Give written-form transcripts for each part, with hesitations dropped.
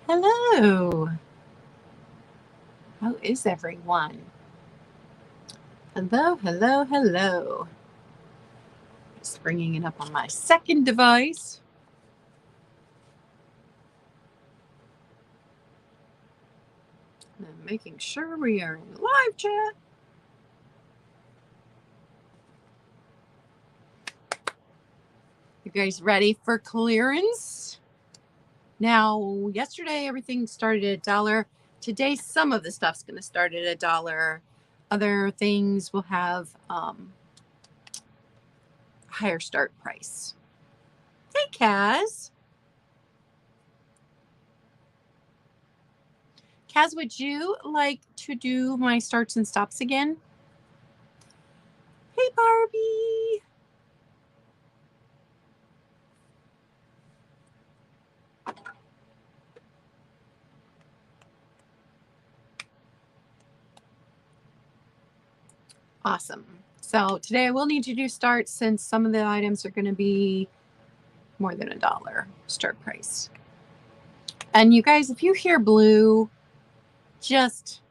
Hello. How is everyone? Hello, hello, hello. Just bringing it up on my second device. And making sure we are in the live chat. You guys ready for clearance? Now, yesterday everything started at $1. Today, some of the stuff's going to start at $1. Other things will have higher start price. Hey, Kaz. Kaz, would you like to do my starts and stops again? Hey, Barbie. Awesome. So today I will need you to do starts since some of the items are going to be more than $1 start price. And you guys, if you hear Blue just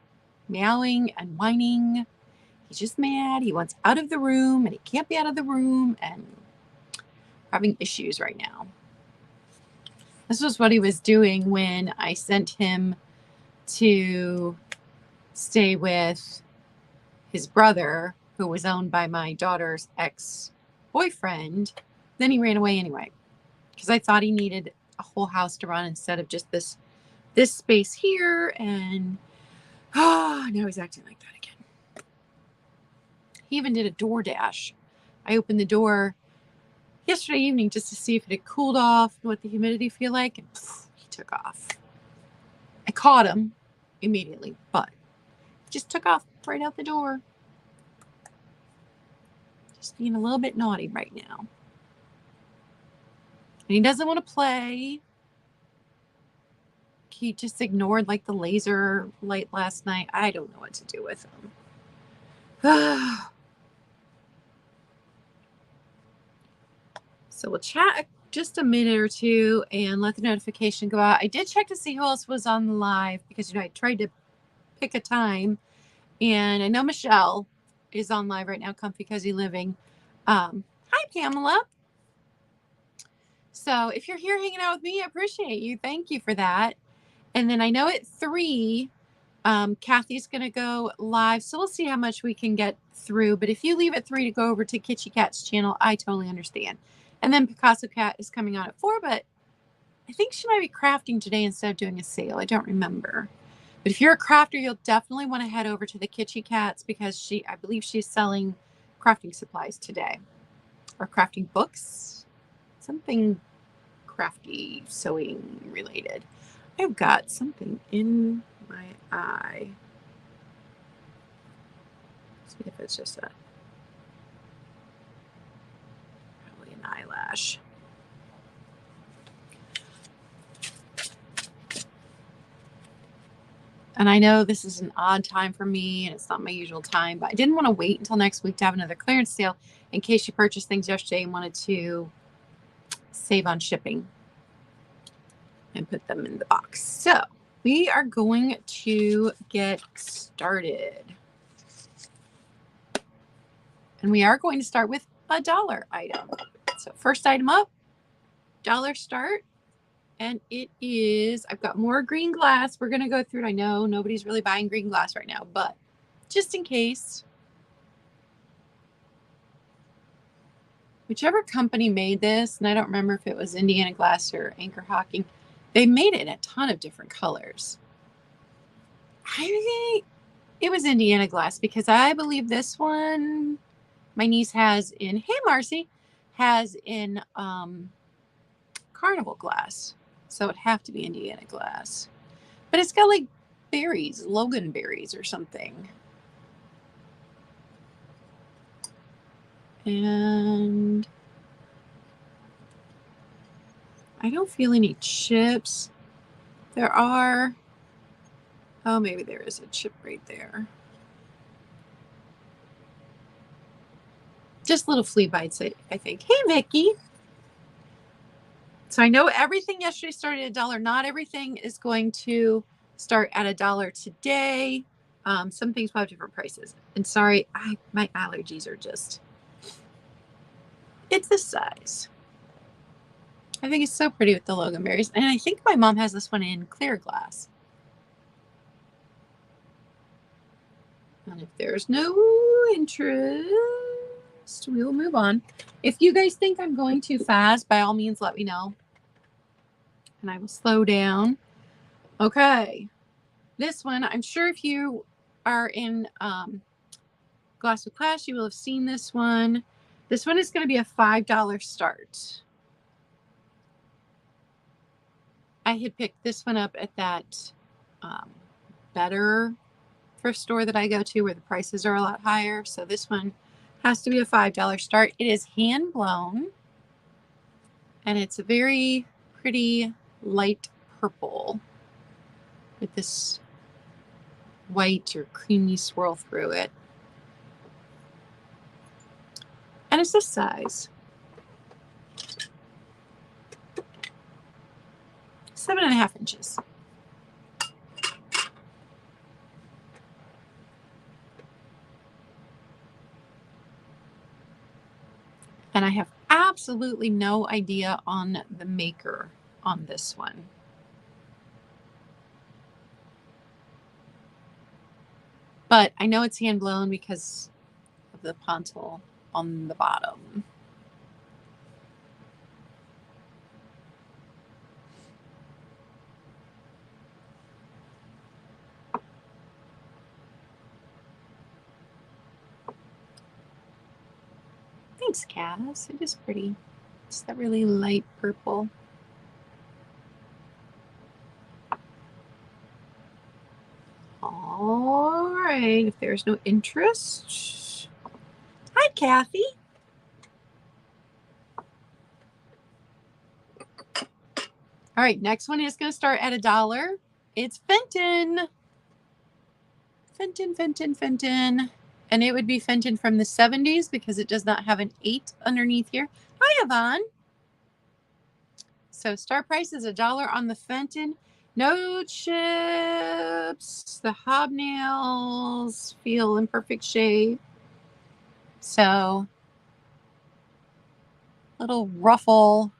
meowing and whining, he's just mad. He wants out of the room and he can't be out of the room and having issues right now. This was what he was doing when I sent him to stay with his brother, who was owned by my daughter's ex-boyfriend. Then he ran away anyway, because I thought he needed a whole house to run instead of just this space here. And now he's acting like that again. He even did a DoorDash. I opened the door yesterday evening just to see if it had cooled off, what the humidity feel like, and he took off. I caught him immediately, but he just took off right out the door. Just being a little bit naughty right now. And he doesn't want to play. He just ignored like the laser light last night. I don't know what to do with him. So we'll chat just a minute or two and let the notification go out. I did check to see who else was on the live because, I tried to pick a time. And I know Michelle is on live right now, Comfy Cozy Living. Hi, Pamela. So if you're here hanging out with me, I appreciate you. Thank you for that. And then I know at 3, Kathy's going to go live. So we'll see how much we can get through. But if you leave at 3 to go over to Kitschy Cat's channel, I totally understand. And then Picasso Cat is coming on at 4, but I think she might be crafting today instead of doing a sale. I don't remember. But if you're a crafter, you'll definitely want to head over to the Kitschy Cats because I believe she's selling crafting supplies today. Or crafting books. Something crafty, sewing related. I've got something in my eye. See if it's just probably an eyelash. And I know this is an odd time for me and it's not my usual time, but I didn't want to wait until next week to have another clearance sale in case you purchased things yesterday and wanted to save on shipping and put them in the box. So we are going to get started. And we are going to start with a $1 item. So first item up, $1 start. And it is, I've got more green glass. We're going to go through it. I know nobody's really buying green glass right now, but just in case. Whichever company made this, and I don't remember if it was Indiana Glass or Anchor Hocking, they made it in a ton of different colors. I think it was Indiana Glass because I believe this one my niece has in, hey Marcy, has in Carnival Glass. So it'd have to be Indiana Glass. But it's got like berries, Logan berries or something. And I don't feel any chips. There are, oh, maybe there is a chip right there. Just little flea bites, I think. Hey, Vicky. So I know everything yesterday started at $1. Not everything is going to start at $1 today. Some things will have different prices. And sorry, my allergies are just, it's the size. I think it's so pretty with the loganberries. And I think my mom has this one in clear glass. And if there's no interest, we will move on. If you guys think I'm going too fast, by all means, let me know. And I will slow down. Okay. This one, I'm sure if you are in Glass with Class, you will have seen this one. This one is going to be a $5 start. I had picked this one up at that better thrift store that I go to where the prices are a lot higher. So this one has to be a $5 start. It is hand blown and it's a very pretty light purple with this white or creamy swirl through it. And it's this size. 7.5 inches. And I have absolutely no idea on the maker on this one. But I know it's hand blown because of the pontil on the bottom. Thanks, Cass. It is pretty. It's that really light purple. All right. If there's no interest. Hi, Kathy. All right. Next one is going to start at $1. It's Fenton. Fenton, Fenton, Fenton. And it would be Fenton from the 70s because it does not have an 8 underneath here. Hi, Yvonne. So start price is $1 on the Fenton. No chips. The hobnails feel in perfect shape. So little ruffle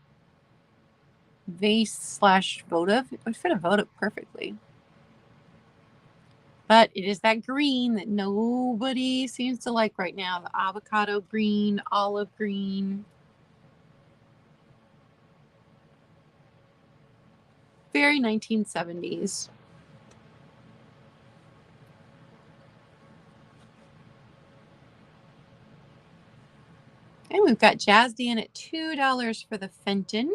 vase / votive. It would fit a votive perfectly. But it is that green that nobody seems to like right now. The avocado green, olive green. Very 1970s. And we've got Jazzed in at $2 for the Fenton.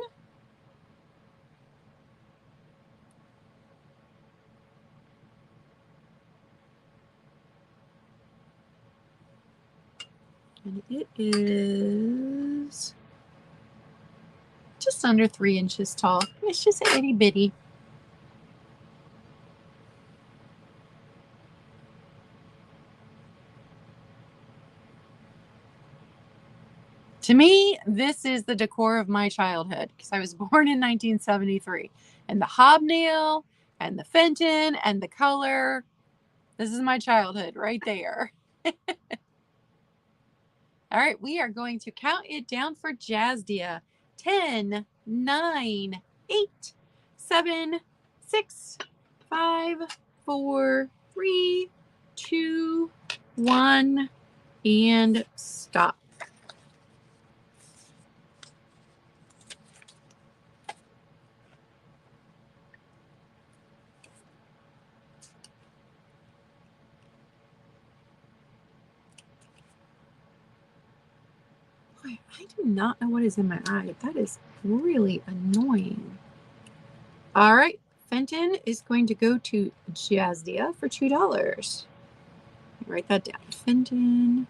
And it is just under 3 inches tall. It's just a itty bitty. To me, this is the decor of my childhood because I was born in 1973. And the hobnail and the Fenton and the color, this is my childhood right there. All right, we are going to count it down for Jazdia. 10, 9, 8, 7, 6, 5, 4, 3, 2, 1, and stop. Boy, I do not know what is in my eye. That is really annoying. All right, Fenton is going to go to Jazdia for $2. Write that down. Fenton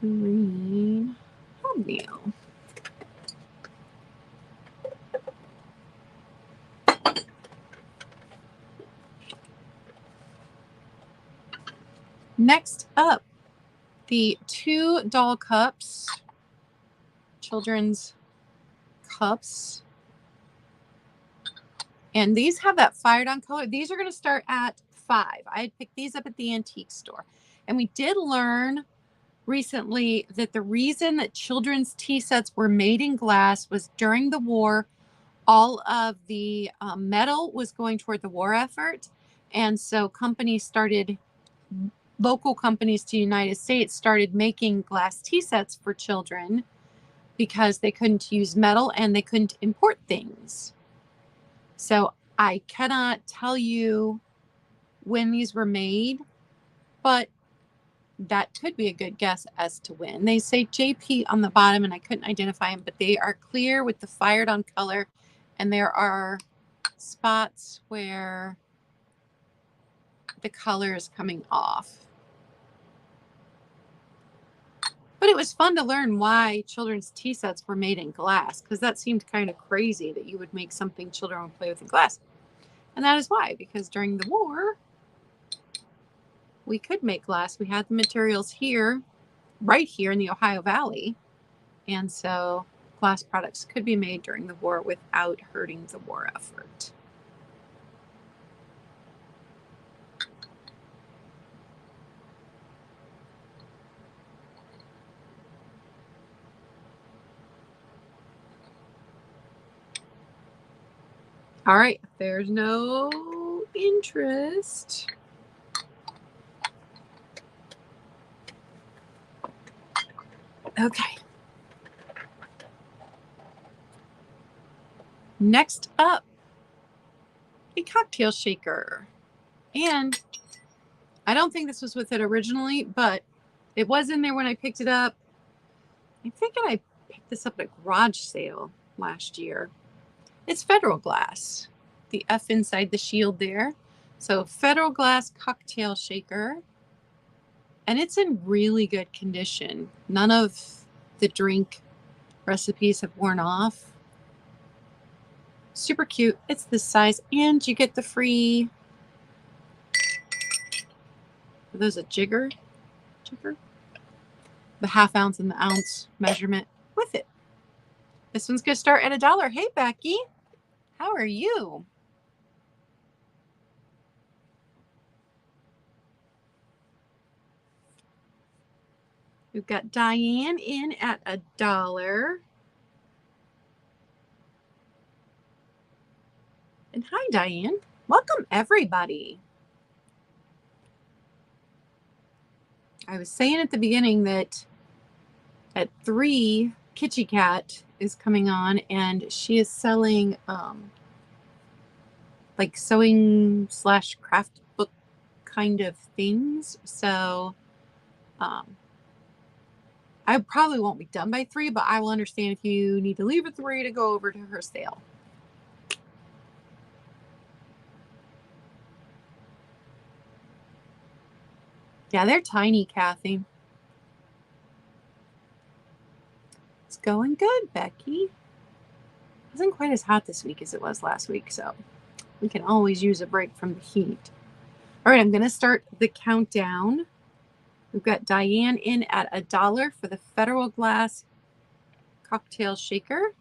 green hobnail. Next up, the 2 doll cups, children's cups. And these have that fired on color. These are going to start at $5. I had picked these up at the antique store. And we did learn recently that the reason that children's tea sets were made in glass was during the war, all of the metal was going toward the war effort. And so local companies to the United States started making glass tea sets for children because they couldn't use metal and they couldn't import things. So I cannot tell you when these were made, but that could be a good guess as to when. They say JP on the bottom, and I couldn't identify them, but they are clear with the fired on color, and there are spots where the color is coming off. But it was fun to learn why children's tea sets were made in glass, because that seemed kind of crazy that you would make something children would play with in glass. And that is why, because during the war, we could make glass. We had the materials here, right here in the Ohio Valley. And so glass products could be made during the war without hurting the war effort. All right, there's no interest. Okay. Next up, a cocktail shaker. And I don't think this was with it originally, but it was in there when I picked it up. I'm thinking I picked this up at a garage sale last year. It's Federal Glass, the F inside the shield there. So Federal Glass cocktail shaker. And it's in really good condition. None of the drink recipes have worn off. Super cute. It's this size, and you get the free, are those a jigger? The ½ ounce and the ounce measurement with it. This one's going to start at $1. Hey, Becky. How are you? We've got Diane in at $1. And hi, Diane. Welcome, everybody. I was saying at the beginning that at 3, Kitty Cat is coming on, and she is selling like sewing / craft book kind of things. So I probably won't be done by 3, but I will understand if you need to leave at 3 to go over to her sale. Yeah, they're tiny, Kathy. It's going good, Becky. It wasn't quite as hot this week as it was last week, so we can always use a break from the heat. All right, I'm going to start the countdown. We've got Diane in at $1 for the Federal Glass cocktail shaker.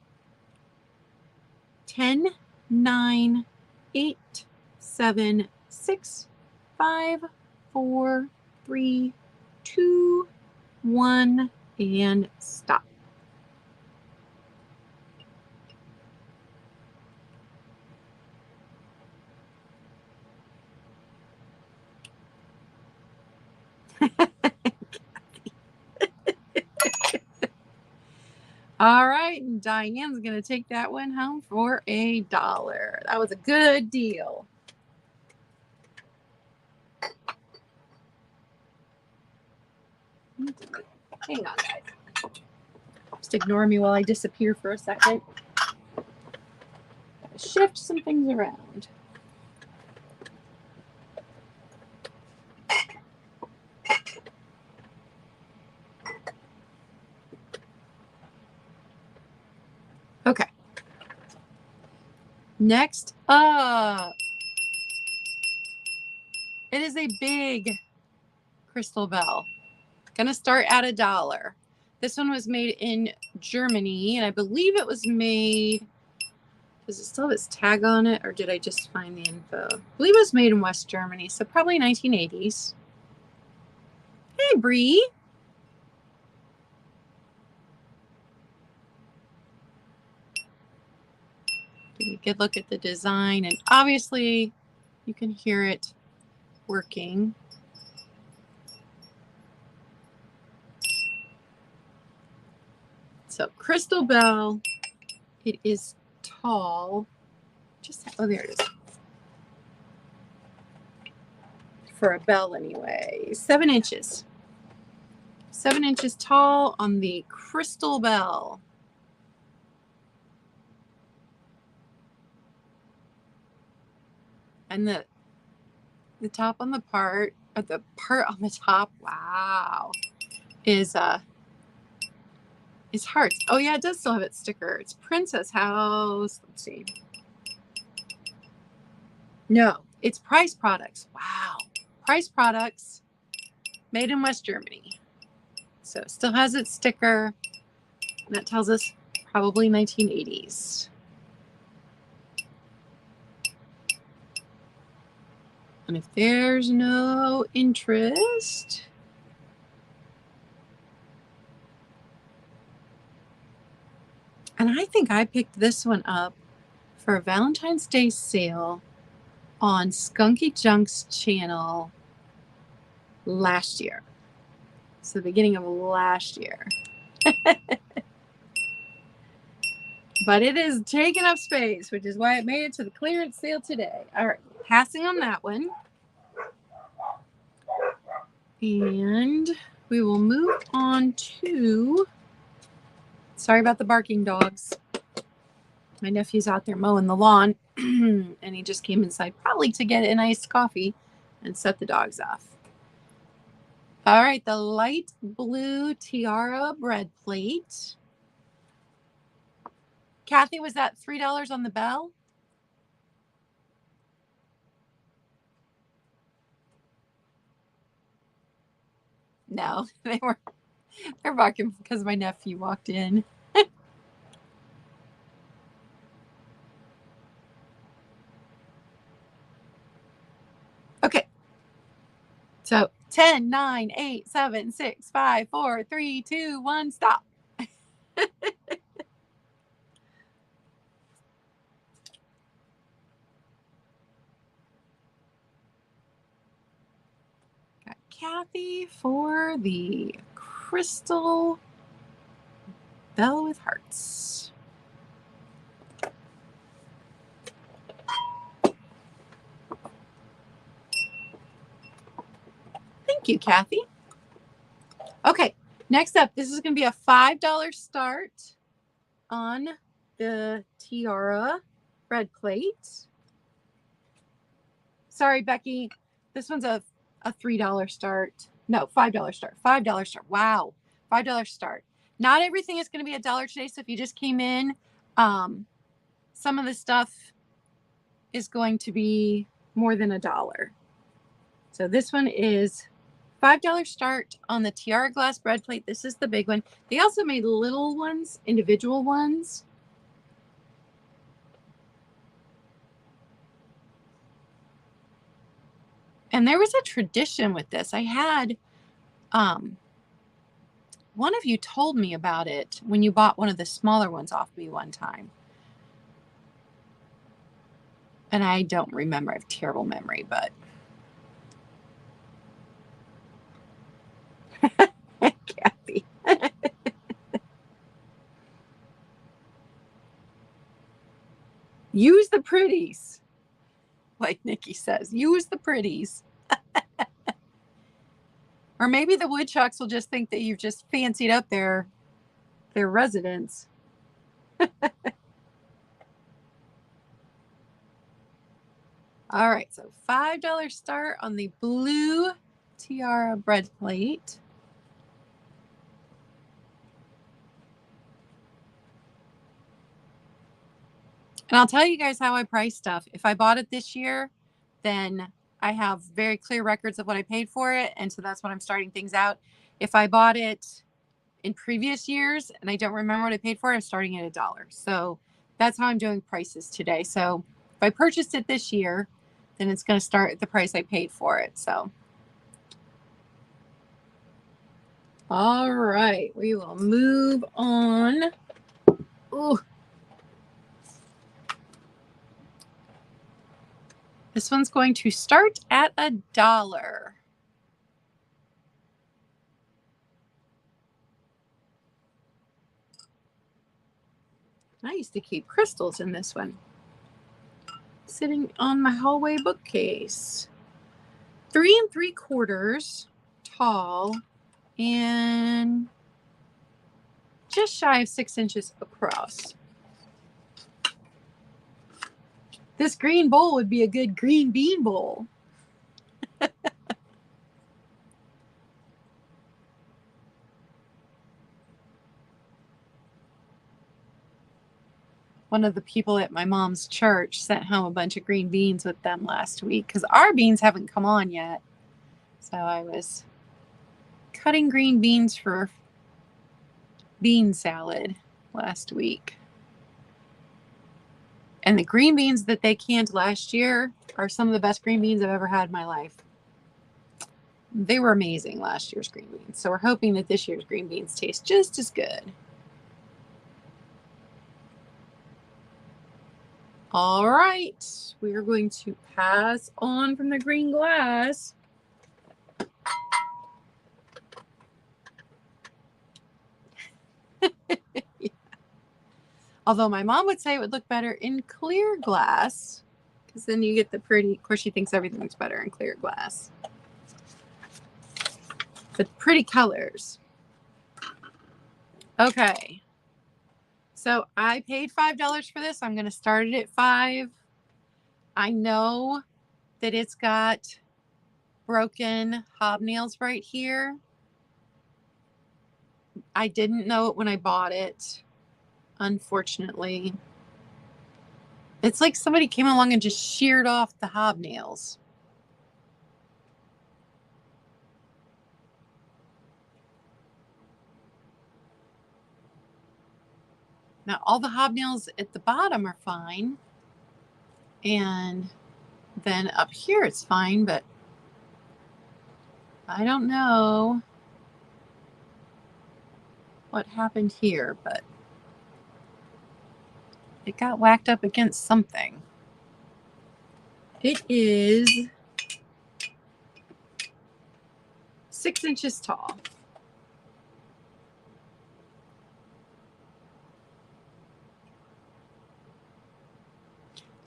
10, 9, 8, 7, 6, 5, 4, 3, 2, 1, and stop. All right, and Diane's going to take that one home for $1. That was a good deal. Hang on, guys. Just ignore me while I disappear for a second. Shift some things around. Okay. Next up, it is a big crystal bell. Gonna start at $1. This one was made in Germany, and I believe it was made, Does it still have its tag on it, or did I just find the info? I believe it was made in West Germany, so probably 1980s. Hey, Bree. Give a good look at the design, and obviously you can hear it working. So crystal bell, it is tall. Oh, there it is. For a bell anyway, 7 inches. 7 inches tall on the crystal bell. And the top on the part, or the part on the top, wow, is hearts. Oh yeah, it does still have its sticker. It's Princess House. Let's see. No, it's Price Products. Wow. Price Products, made in West Germany. So it still has its sticker. And that tells us probably 1980s. And if there's no interest, and I think I picked this one up for a Valentine's Day sale on Skunky Junk's channel last year. So the beginning of last year. But it is taking up space, which is why it made it to the clearance sale today. All right, passing on that one. And we will move on to, sorry about the barking dogs. My nephew's out there mowing the lawn, and he just came inside probably to get an iced coffee and set the dogs off. All right, the light blue tiara bread plate. Kathy, was that $3 on the bell? No, they're barking because my nephew walked in. Okay. So 10, 9, 8, 7, 6, 5, 4, 3, 2, 1, stop. Got Kathy for the crystal bell with hearts. Thank you, Kathy. Okay, next up, this is going to be a $5 start on the tiara bread plate. Sorry, Becky. This one's a $3 start. No, $5 start. $5 start. Wow. $5 start. Not everything is going to be $1 today. So if you just came in, some of the stuff is going to be more than $1. So this one is $5 start on the tiara glass bread plate. This is the big one. They also made little ones, individual ones. And there was a tradition with this. I had, one of you told me about it when you bought one of the smaller ones off me one time. And I don't remember. I have terrible memory, but. Kathy. Use the pretties. Like Nikki says, use the pretties. Or maybe the woodchucks will just think that you've just fancied up their residence. All right, so $5 start on the blue tiara bread plate. And I'll tell you guys how I price stuff. If I bought it this year, then I have very clear records of what I paid for it. And so that's when I'm starting things out. If I bought it in previous years and I don't remember what I paid for it, I'm starting at $1. So That's how I'm doing prices today. So if I purchased it this year, then it's going to start at the price I paid for it. So, all right, we will move on. Ooh. This one's going to start at $1. I used to keep crystals in this one, sitting on my hallway bookcase. 3 3/4 tall and just shy of 6 inches across. This green bowl would be a good green bean bowl. One of the people at my mom's church sent home a bunch of green beans with them last week because our beans haven't come on yet. So I was cutting green beans for bean salad last week. And the green beans that they canned last year are some of the best green beans I've ever had in my life. They were amazing, last year's green beans. So we're hoping that this year's green beans taste just as good. All right, we are going to pass on from the green glass. Yeah. Although my mom would say it would look better in clear glass, because then you get the pretty, of course she thinks everything looks better in clear glass. But pretty colors. Okay. So I paid $5 for this. I'm going to start it at $5. I know that it's got broken hobnails right here. I didn't know it when I bought it, unfortunately. It's like somebody came along and just sheared off the hobnails. Now, all the hobnails at the bottom are fine. And then up here it's fine, but I don't know what happened here, but it got whacked up against something. It is 6 inches tall.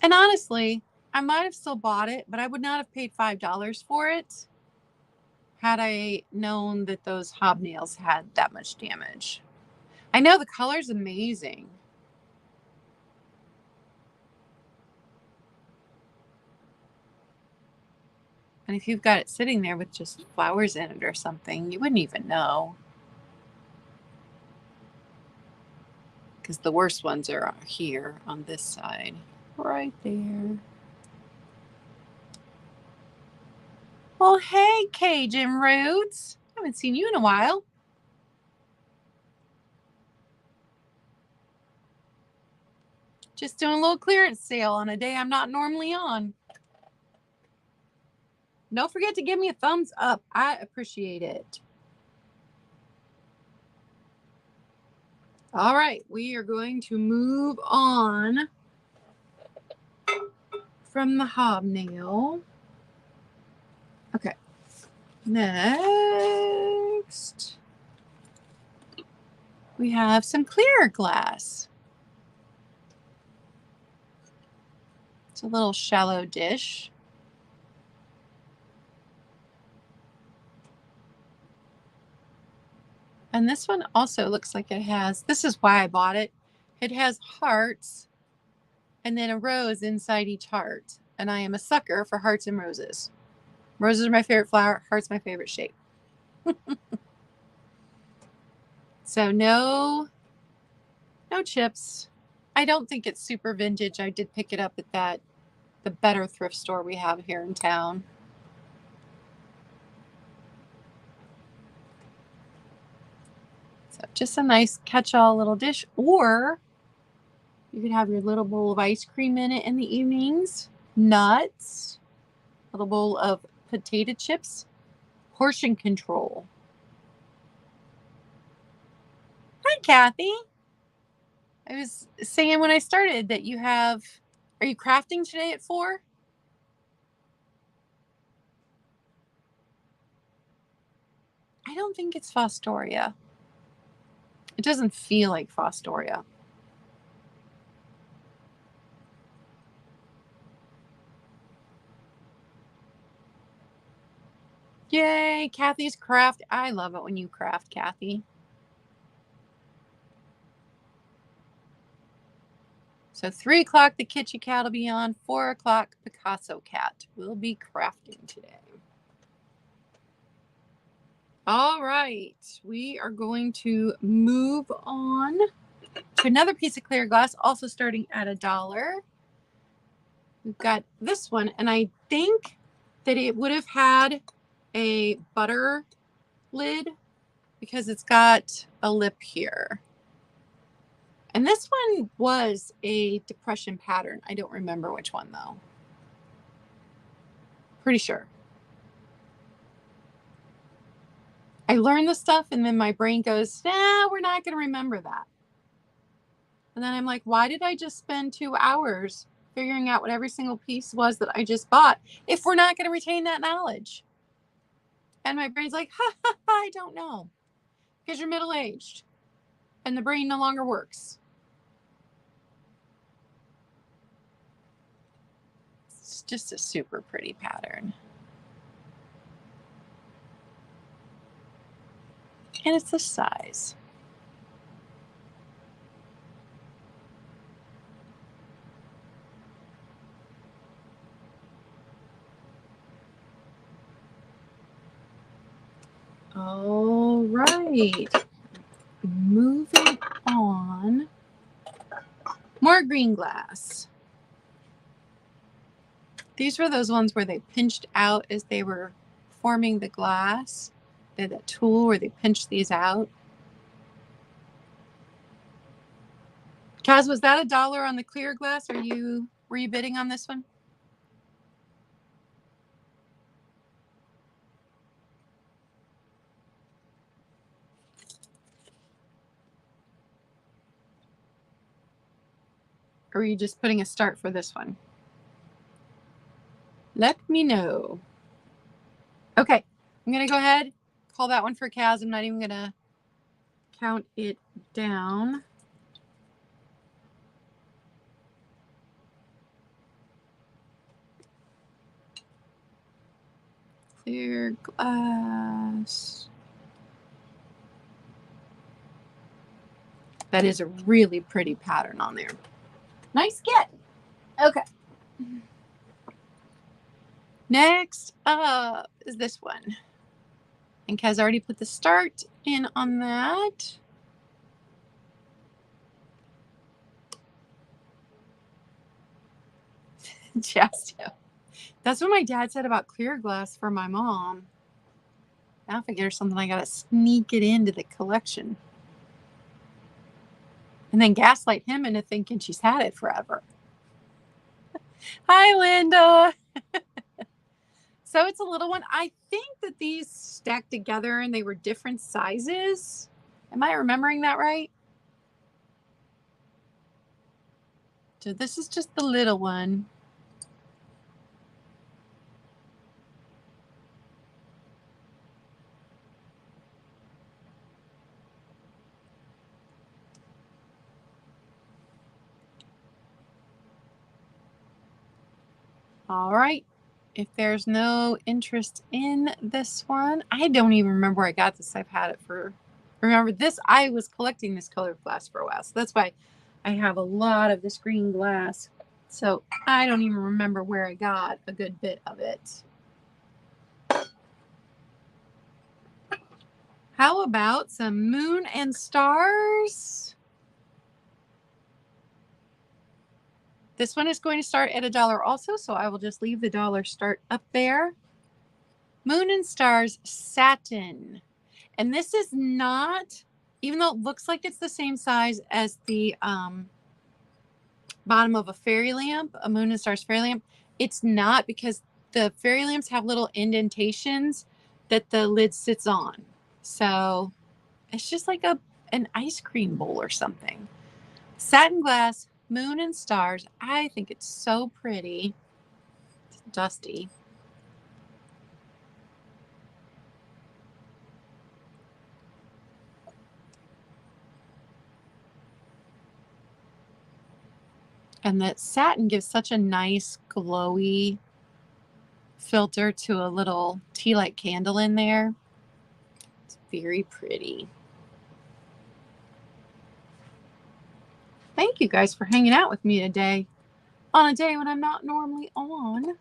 And honestly, I might have still bought it, but I would not have paid $5 for it had I known that those hobnails had that much damage. I know the color's amazing. And if you've got it sitting there with just flowers in it or something, you wouldn't even know. Because the worst ones are here on this side. Right there. Well, hey, Cajun Roots. Haven't seen you in a while. Just doing a little clearance sale on a day I'm not normally on. Don't forget to give me a thumbs up. I appreciate it. All right, we are going to move on from the hobnail. Okay, next we have some clear glass. It's a little shallow dish. And this one also looks like it has, this is why I bought it. It has hearts and then a rose inside each heart. And I am a sucker for hearts and roses. Roses are my favorite flower. Heart's my favorite shape. So no chips. I don't think it's super vintage. I did pick it up at the better thrift store we have here in town. So just a nice catch-all little dish, or You could have your little bowl of ice cream in it in the evenings. Nuts. A little bowl of potato chips. Portion control. Hi, Kathy. I was saying when I started that you have... Are you crafting today at 4? I don't think it's Fostoria. It doesn't feel like Fostoria. Yay, Kathy's craft. I love it when you craft, Kathy. So 3 o'clock, the Kitschy Cat will be on. 4 o'clock, Picasso Cat will be crafting today. All right, we are going to move on to another piece of clear glass, also starting at $1. We've got this one, and I think that it would have had a butter lid because it's got a lip here. And this one was a depression pattern. I don't remember which one, though. Pretty sure. I learned the stuff, and then my brain goes, nah, we're not going to remember that. And then I'm like, why did I just spend 2 hours figuring out what every single piece was that I just bought if we're not going to retain that knowledge? And my brain's like, ha, ha, ha, I don't know. Because you're middle-aged, and the brain no longer works. It's just a super pretty pattern. And it's this size. All right. Moving on. More green glass. These were those ones where they pinched out as they were forming the glass. They had that tool where they pinched these out. Kaz, was that $1 on the clear glass? Were you bidding on this one? Or were you just putting a start for this one? Let me know. Okay, I'm going to go ahead, call that one for Kaz. I'm not even going to count it down. Clear glass. That is a really pretty pattern on there. Nice get. Okay. Next up is this one. And Kaz already put the start in on that. Jasto. That's what my dad said about clear glass for my mom. Now if I get her something, I gotta sneak it into the collection. And then gaslight him into thinking she's had it forever. Hi, Linda. So it's a little one. I think that these stacked together and they were different sizes. Am I remembering that right? So this is just the little one. All right. If there's no interest in this one, I don't even remember where I got this. I've had it for, remember this, I was collecting this colored glass for a while. So that's why I have a lot of this green glass. So I don't even remember where I got a good bit of it. How about some moon and stars? This one is going to start at $1 also, so I will just leave the dollar start up there. Moon and Stars Satin. And this is not, even though it looks like it's the same size as the bottom of a fairy lamp, a Moon and Stars fairy lamp. It's not, because the fairy lamps have little indentations that the lid sits on. So it's just like an ice cream bowl or something. Satin glass, Moon and Stars. I think it's so pretty. It's dusty. And that satin gives such a nice glowy filter to a little tea light candle in there. It's very pretty. Thank you guys for hanging out with me today on a day when I'm not normally on.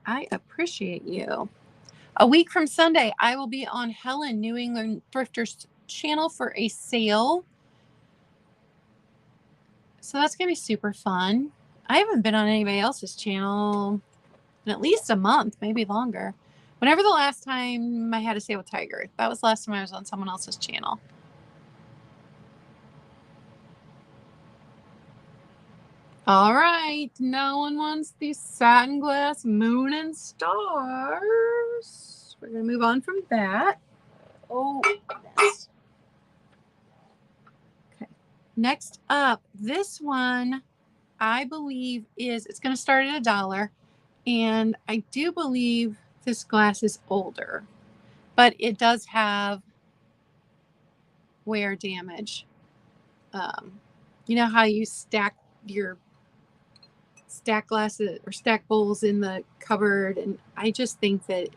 I appreciate you. A week from Sunday, I will be on Helen, New England Thrifters channel for a sale. So that's going to be super fun. I haven't been on anybody else's channel in at least a month, maybe longer. Whenever the last time I had a sale with Tiger, that was the last time I was on someone else's channel. All right, no one wants these satin glass Moon and Stars. We're going to move on from that. Oh, goodness. Okay, next up, this one I believe it's going to start at $1. And I do believe this glass is older, but it does have wear damage. You know how you stack your stack glasses or stack bowls in the cupboard, and I just think that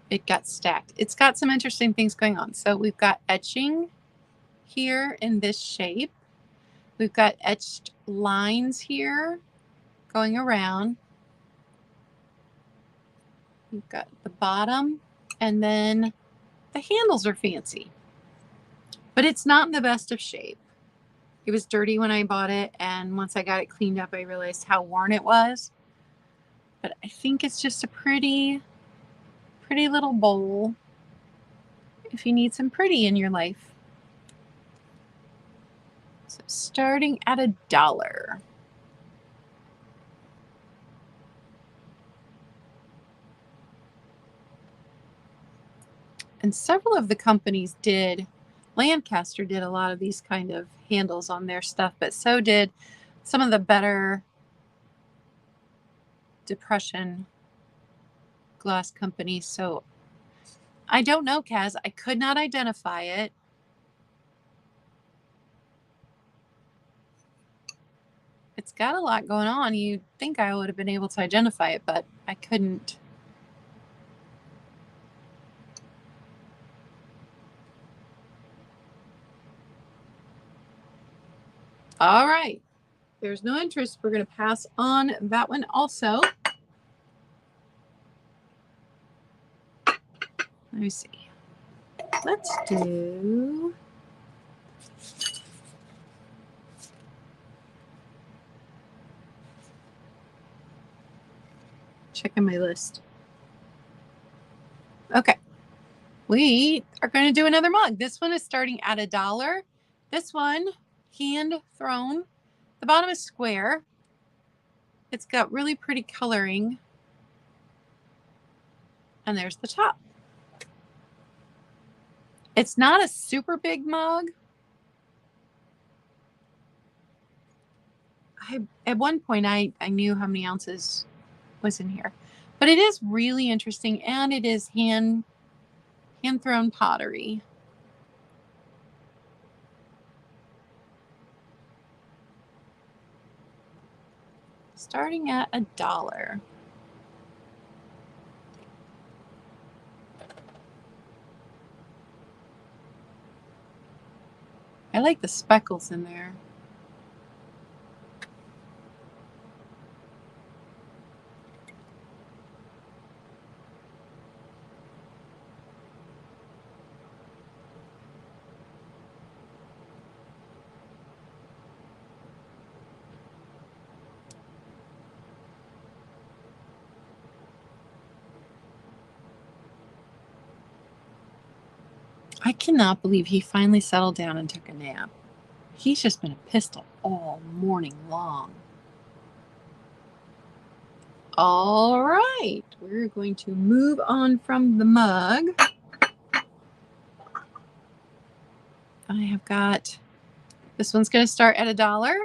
it got stacked. It's got some interesting things going on. So we've got etching here in this shape. We've got etched lines here going around. We've got the bottom, and then the handles are fancy, but it's not in the best of shape. It was dirty when I bought it, and once I got it cleaned up, I realized how worn it was. But I think it's just a pretty little bowl if you need some pretty in your life. So starting at $1. And several of the companies did. Lancaster did a lot of these kind of handles on their stuff, but so did some of the better Depression glass companies. So I don't know, Kaz. I could not identify it. It's got a lot going on. You'd think I would have been able to identify it, but I couldn't. All right. There's no interest. We're going to pass on that one also. Let me see. Let's do... Checking my list. Okay. We are going to do another mug. This one is starting at $1. This one, hand thrown. The bottom is square. It's got really pretty coloring. And there's the top. It's not a super big mug. At one point, I knew how many ounces was in here. But it is really interesting, and it is hand-thrown pottery. Starting at $1. I like the speckles in there. I cannot believe he finally settled down and took a nap. He's just been a pistol all morning long. All right, we're going to move on from the mug. I have got, this one's going to start at $1.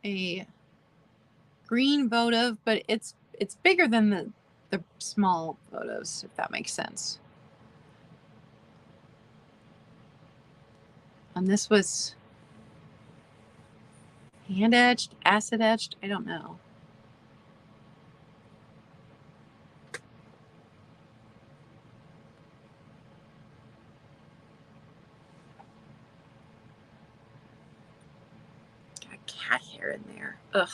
A green votive, but it's bigger than the small votives, if that makes sense. And this was hand etched, acid etched, I don't know. Got cat hair in there. Ugh.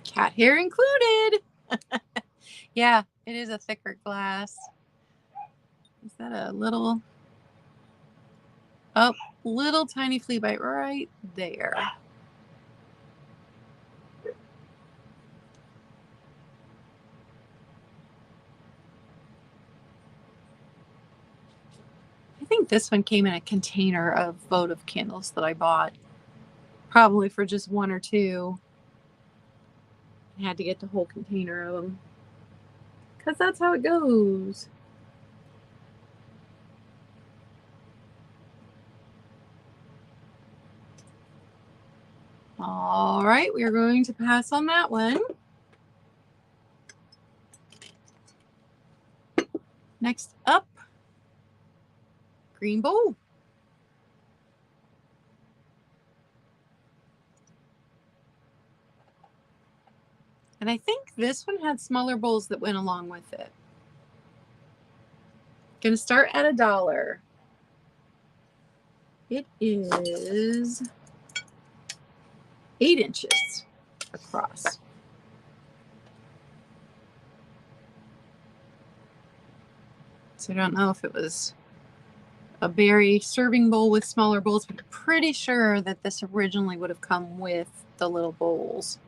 Cat hair included. Yeah, it is a thicker glass. Is that a little? Oh, little tiny flea bite right there. I think this one came in a container of votive candles that I bought, probably for just 1 or 2. I had to get the whole container of them because that's how it goes. All right, we are going to pass on that one. Next up, green bowl. And I think this one had smaller bowls that went along with it. Going to start at $1. It is 8 inches across. So I don't know if it was a berry serving bowl with smaller bowls, but I'm pretty sure that this originally would have come with the little bowls.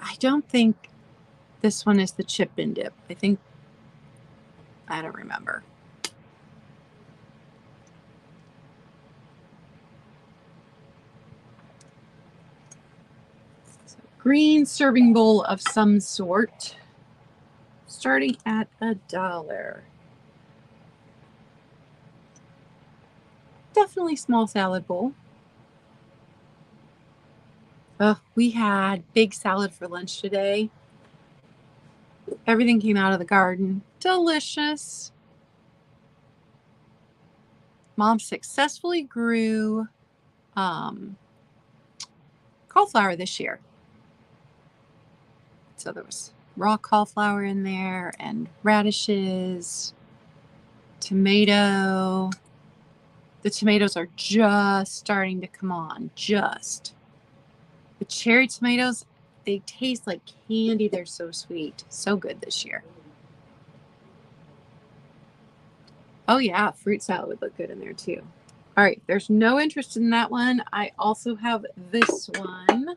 I don't think this one is the chip and dip. I don't remember. So, green serving bowl of some sort, starting at $1. Definitely small salad bowl. Oh, we had big salad for lunch today. Everything came out of the garden. Delicious. Mom successfully grew cauliflower this year. So there was raw cauliflower in there and radishes, tomato. The tomatoes are just starting to come on, just. The cherry tomatoes, they taste like candy. They're so sweet. So good this year. Oh yeah, fruit salad would look good in there too. All right, there's no interest in that one. I also have this one.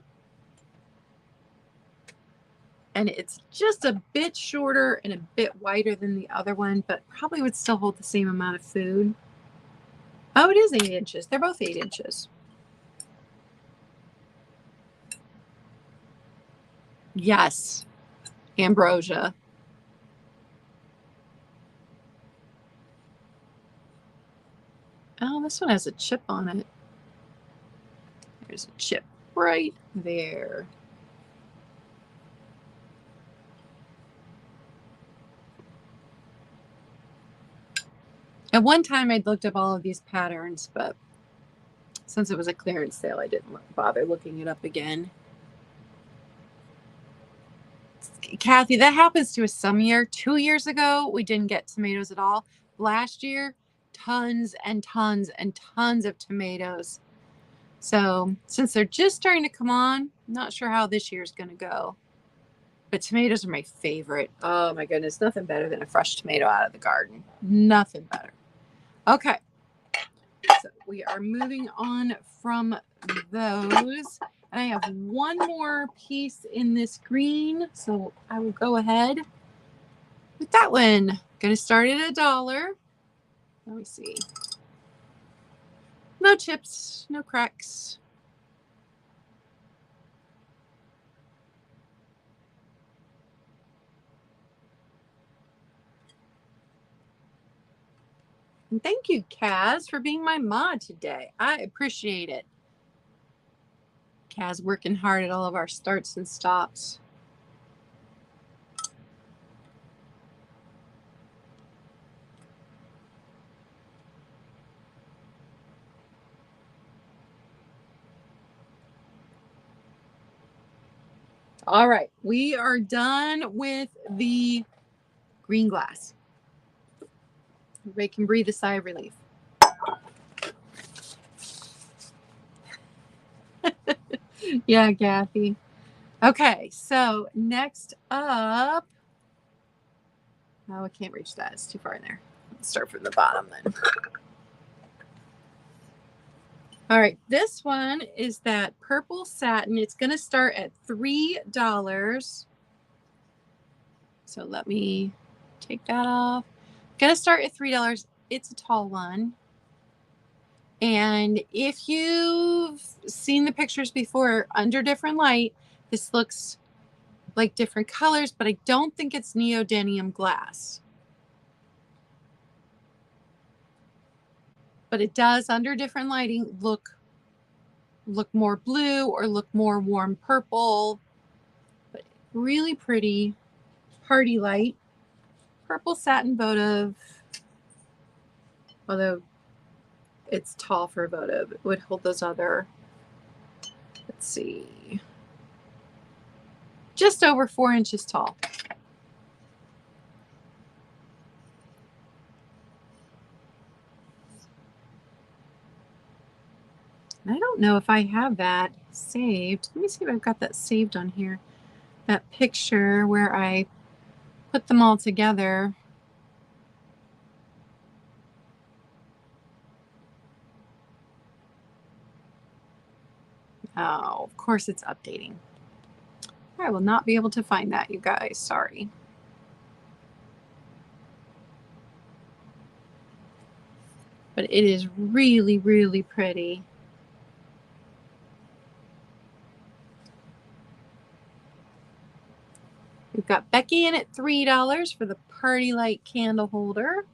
And it's just a bit shorter and a bit wider than the other one, but probably would still hold the same amount of food. Oh, it is 8 inches. They're both 8 inches. Yes, ambrosia. Oh, this one has a chip on it. There's a chip right there. At one time, I'd looked up all of these patterns, but since it was a clearance sale, I didn't bother looking it up again. Kathy, that happens to us some year. 2 years ago, we didn't get tomatoes at all. Last year, tons and tons and tons of tomatoes. So since they're just starting to come on, I'm not sure how this year's going to go. But tomatoes are my favorite. Oh my goodness, nothing better than a fresh tomato out of the garden. Nothing better. Okay, so we are moving on from those. And I have one more piece in this green, so I will go ahead with that one. Going to start at $1. Let me see. No chips, no cracks. And thank you, Kaz, for being my mod today. I appreciate it. Kaz working hard at all of our starts and stops. All right, we are done with the green glass. Everybody can breathe a sigh of relief. Yeah, Kathy. Okay, so next up, oh, I can't reach that. It's too far in there. Let's start from the bottom then. All right, this one is that purple satin. It's going to start at $3. So let me take that off. Going to start at $3. It's a tall one. And if you've seen the pictures before under different light, this looks like different colors, but I don't think it's neodymium glass. But it does under different lighting look more blue or look more warm purple. But really pretty party light. Purple satin votive. Although it's tall for votive. It would hold those other, let's see, just over 4 inches tall. I don't know if I have that saved. Let me see if I've got that saved on here. That picture where I put them all together. Oh, of course it's updating. I will not be able to find that, you guys. Sorry. But it is really, really pretty. We've got Becky in at $3 for the party light candle holder.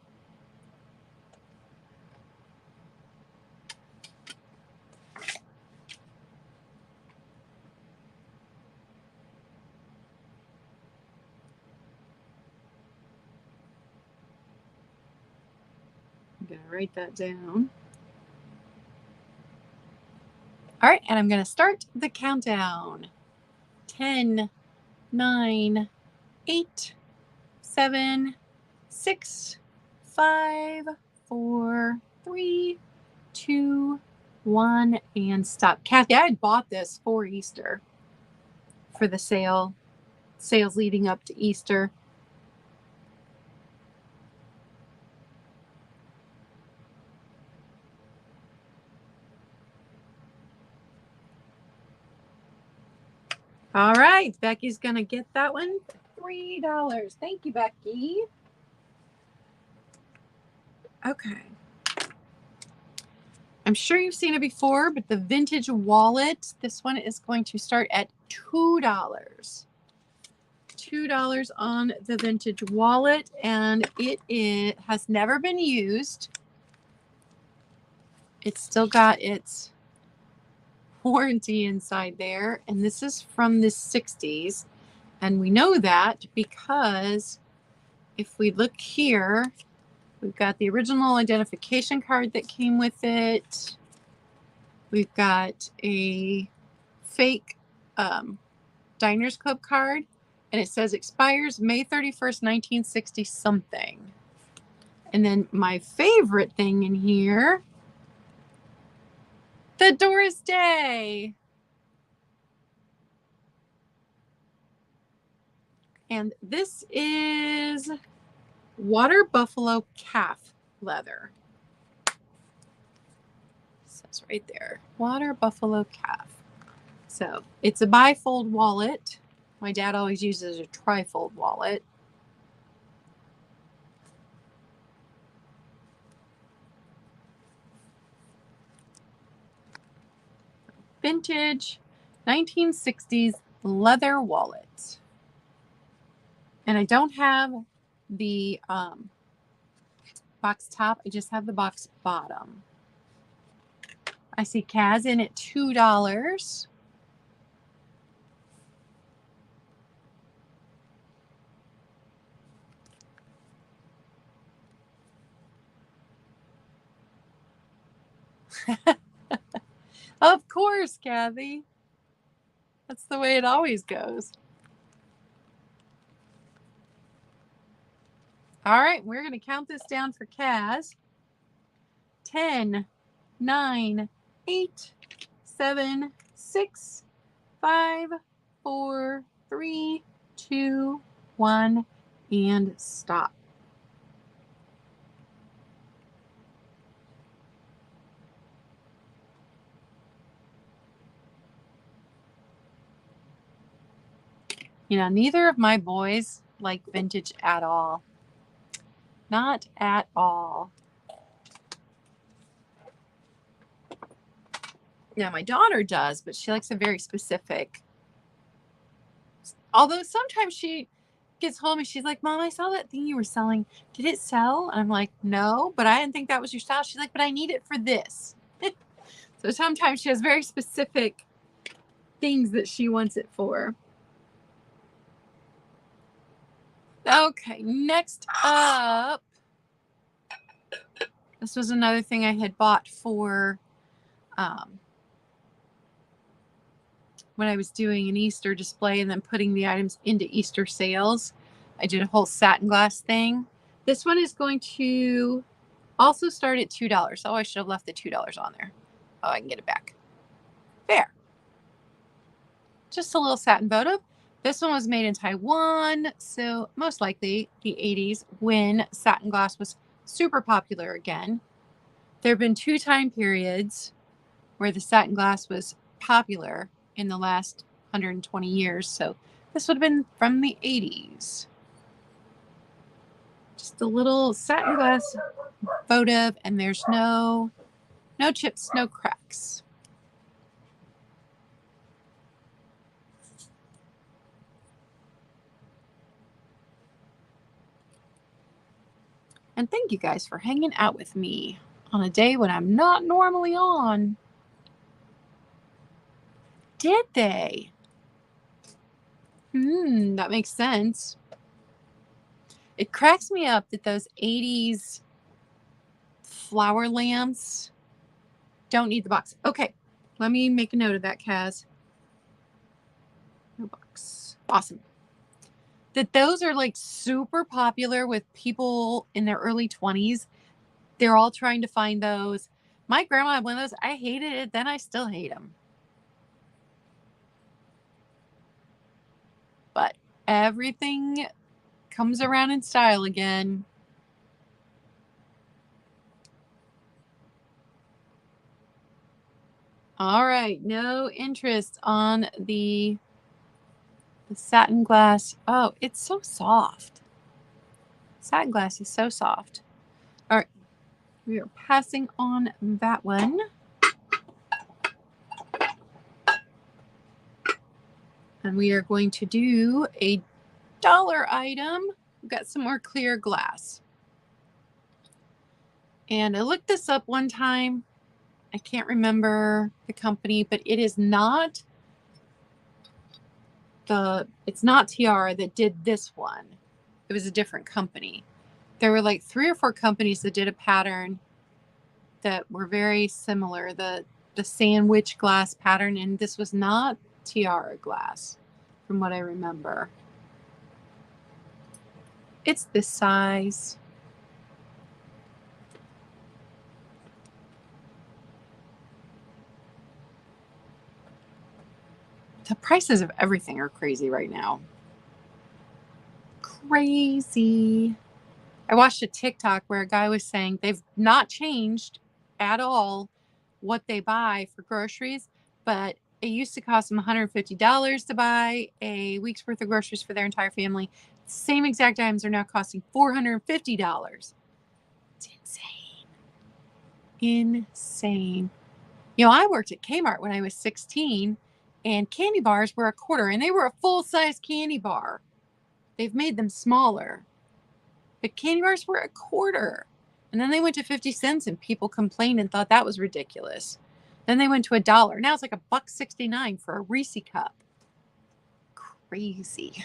I'm going to write that down. All right, and I'm going to start the countdown. 10, 9, 8, 7, 6, 5, 4, 3, 2, 1, and stop. Kathy, I had bought this for Easter for the sales leading up to Easter. All right, Becky's going to get that one. $3. Thank you, Becky. Okay. I'm sure you've seen it before, but the vintage wallet, this one is going to start at $2. $2 on the vintage wallet, and it has never been used. It's still got its warranty inside there, and this is from the 60s. And we know that because if we look here, we've got the original identification card that came with it. We've got a fake Diners Club card, and it says expires May 31st, 1960 something. And then my favorite thing in here, the Doris Day. And this is water buffalo calf leather. It says right there, water buffalo calf. So it's a bifold wallet. My dad always uses a trifold wallet. vintage 1960s leather wallet. And I don't have the box top. I just have the box bottom. I see Kaz in at $2. Of course, Kathy. That's the way it always goes. All right, we're going to count this down for Kaz. 10, 9, 8, 7, 6, 5, 4, 3, 2, 1, and stop. You know, neither of my boys like vintage at all. Not at all. Now, my daughter does, but she likes a very specific. Although sometimes she gets home and she's like, Mom, I saw that thing you were selling. Did it sell? And I'm like, no, but I didn't think that was your style. She's like, but I need it for this. So sometimes she has very specific things that she wants it for. Okay, next up. This was another thing I had bought for when I was doing an Easter display and then putting the items into Easter sales. I did a whole satin glass thing. This one is going to also start at $2. Oh, I should have left the $2 on there. Oh, I can get it back. There. Just a little satin votive. This one was made in Taiwan, so most likely the 80s when satin glass was super popular again. There have been 2 time periods where the satin glass was popular in the last 120 years, so this would have been from the 80s. Just a little satin glass votive, and there's no chips, no cracks. And thank you guys for hanging out with me on a day when I'm not normally on. Did they? That makes sense. It cracks me up that those 80s flower lamps don't need the box. Okay, let me make a note of that, Kaz. No box. Awesome. That those are like super popular with people in their early 20s. They're all trying to find those. My grandma had one of those. I hated it. Then I still hate them. But everything comes around in style again. All right. No interest on the satin glass. Oh, it's so soft. Satin glass is so soft. All right. We are passing on that one. And we are going to do a $1 item. We've got some more clear glass. And I looked this up one time. I can't remember the company, but it is not it's not Tiara that did this one. It was a different company. There were like 3 or 4 companies that did a pattern that were very similar. The sandwich glass pattern, and this was not Tiara glass from what I remember. It's this size. The prices of everything are crazy right now. Crazy. I watched a TikTok where a guy was saying they've not changed at all what they buy for groceries, but it used to cost them $150 to buy a week's worth of groceries for their entire family. Same exact items are now costing $450. It's insane. Insane. You know, I worked at Kmart when I was 16, and candy bars were $0.25, and they were a full-size candy bar. They've made them smaller, but candy bars were $0.25. And then they went to 50 cents, and people complained and thought that was ridiculous. Then they went to $1. Now it's like $1.69 for a Reese cup. Crazy.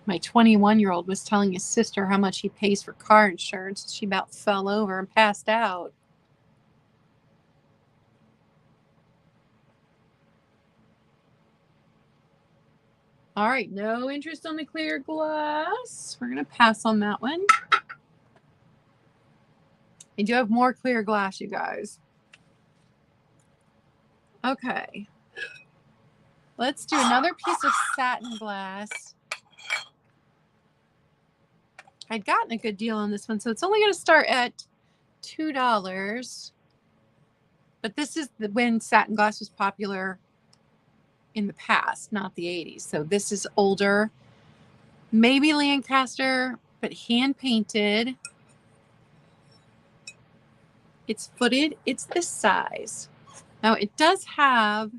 My 21-year-old was telling his sister how much he pays for car insurance. She about fell over and passed out. All right, no interest on the clear glass. We're going to pass on that one. I do have more clear glass, you guys. Okay. Let's do another piece of satin glass. I'd gotten a good deal on this one, so it's only going to start at $2. But this is when satin glass was popular in the past, not the 80s. So this is older, maybe Lancaster, but hand painted. It's footed. It's this size. Now it does have,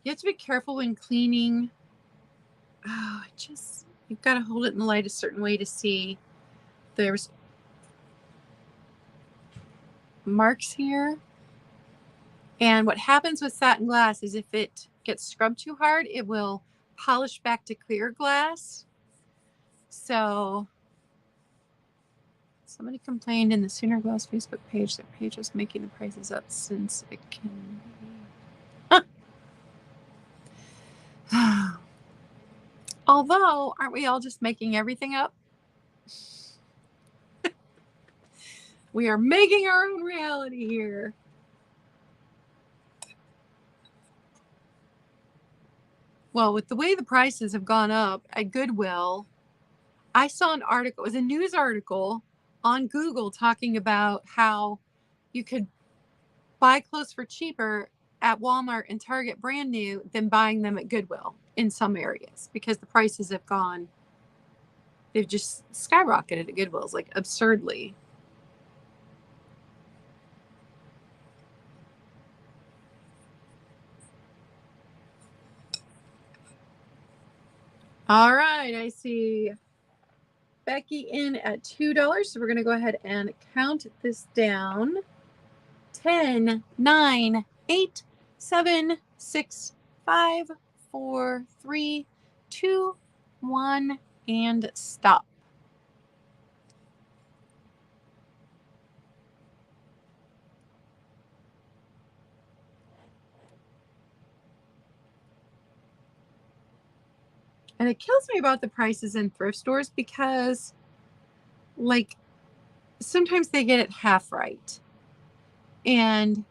you have to be careful when cleaning. Oh, you've got to hold it in the light a certain way to see. There's marks here. And what happens with satin glass is if it gets scrubbed too hard, it will polish back to clear glass. So somebody complained in the Sooner Glass Facebook page that page was making the prices up since it can be. Although, aren't we all just making everything up? We are making our own reality here. Well, with the way the prices have gone up at Goodwill, I saw an article, it was a news article on Google talking about how you could buy clothes for cheaper at Walmart and Target brand new than buying them at Goodwill in some areas because the prices have gone, they've just skyrocketed at Goodwill's like absurdly. All right, I see Becky in at $2. So we're going to go ahead and count this down. 10, 9, 8, 7, 6, 5, 4, 3, 2, 1, and stop. And it kills me about the prices in thrift stores because, like, sometimes they get it half right. And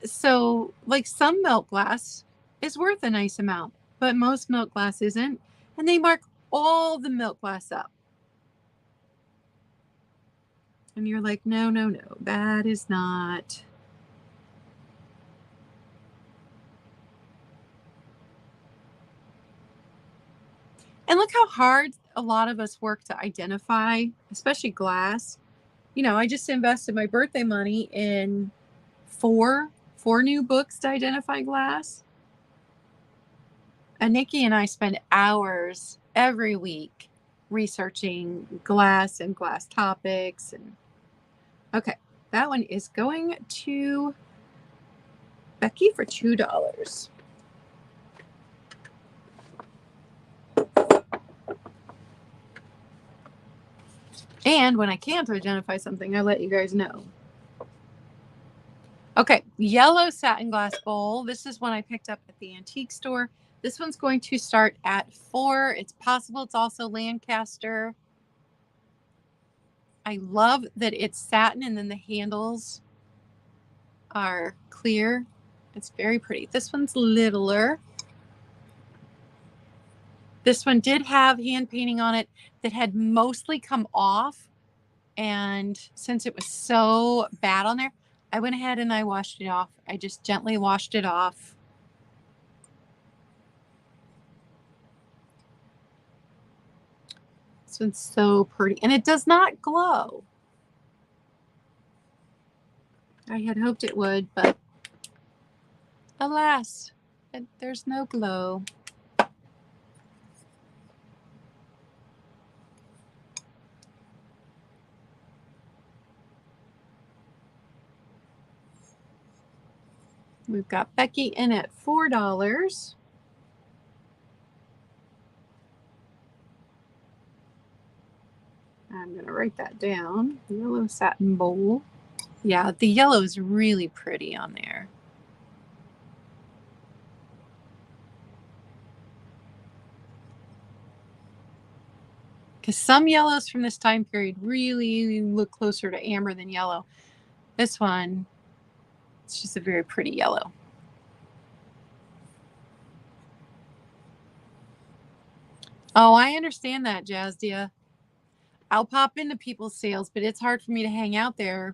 so, like, some milk glass is worth a nice amount, but most milk glass isn't. And they mark all the milk glass up. And you're like, no, no, no, that is not. And look how hard a lot of us work to identify, especially glass. You know, I just invested my birthday money in four new books to identify glass. And Nikki and I spend hours every week researching glass and glass topics. And okay, that one is going to Becky for $2. And when I can't identify something, I let you guys know. Okay, yellow satin glass bowl. This is one I picked up at the antique store. This one's going to start at $4. It's possible it's also Lancaster. I love that it's satin and then the handles are clear. It's very pretty. This one's littler. This one did have hand painting on it that had mostly come off. And since it was so bad on there, I went ahead and I washed it off. I just gently washed it off. It's This one's so pretty. And it does not glow. I had hoped it would, but alas, there's no glow. We've got Becky in at $4. I'm going to write that down. Yellow satin bowl. Yeah, the yellow is really pretty on there. Because some yellows from this time period really look closer to amber than yellow. This one, it's just a very pretty yellow. Oh, I understand that, Jazdia. I'll pop into people's sales, but it's hard for me to hang out there.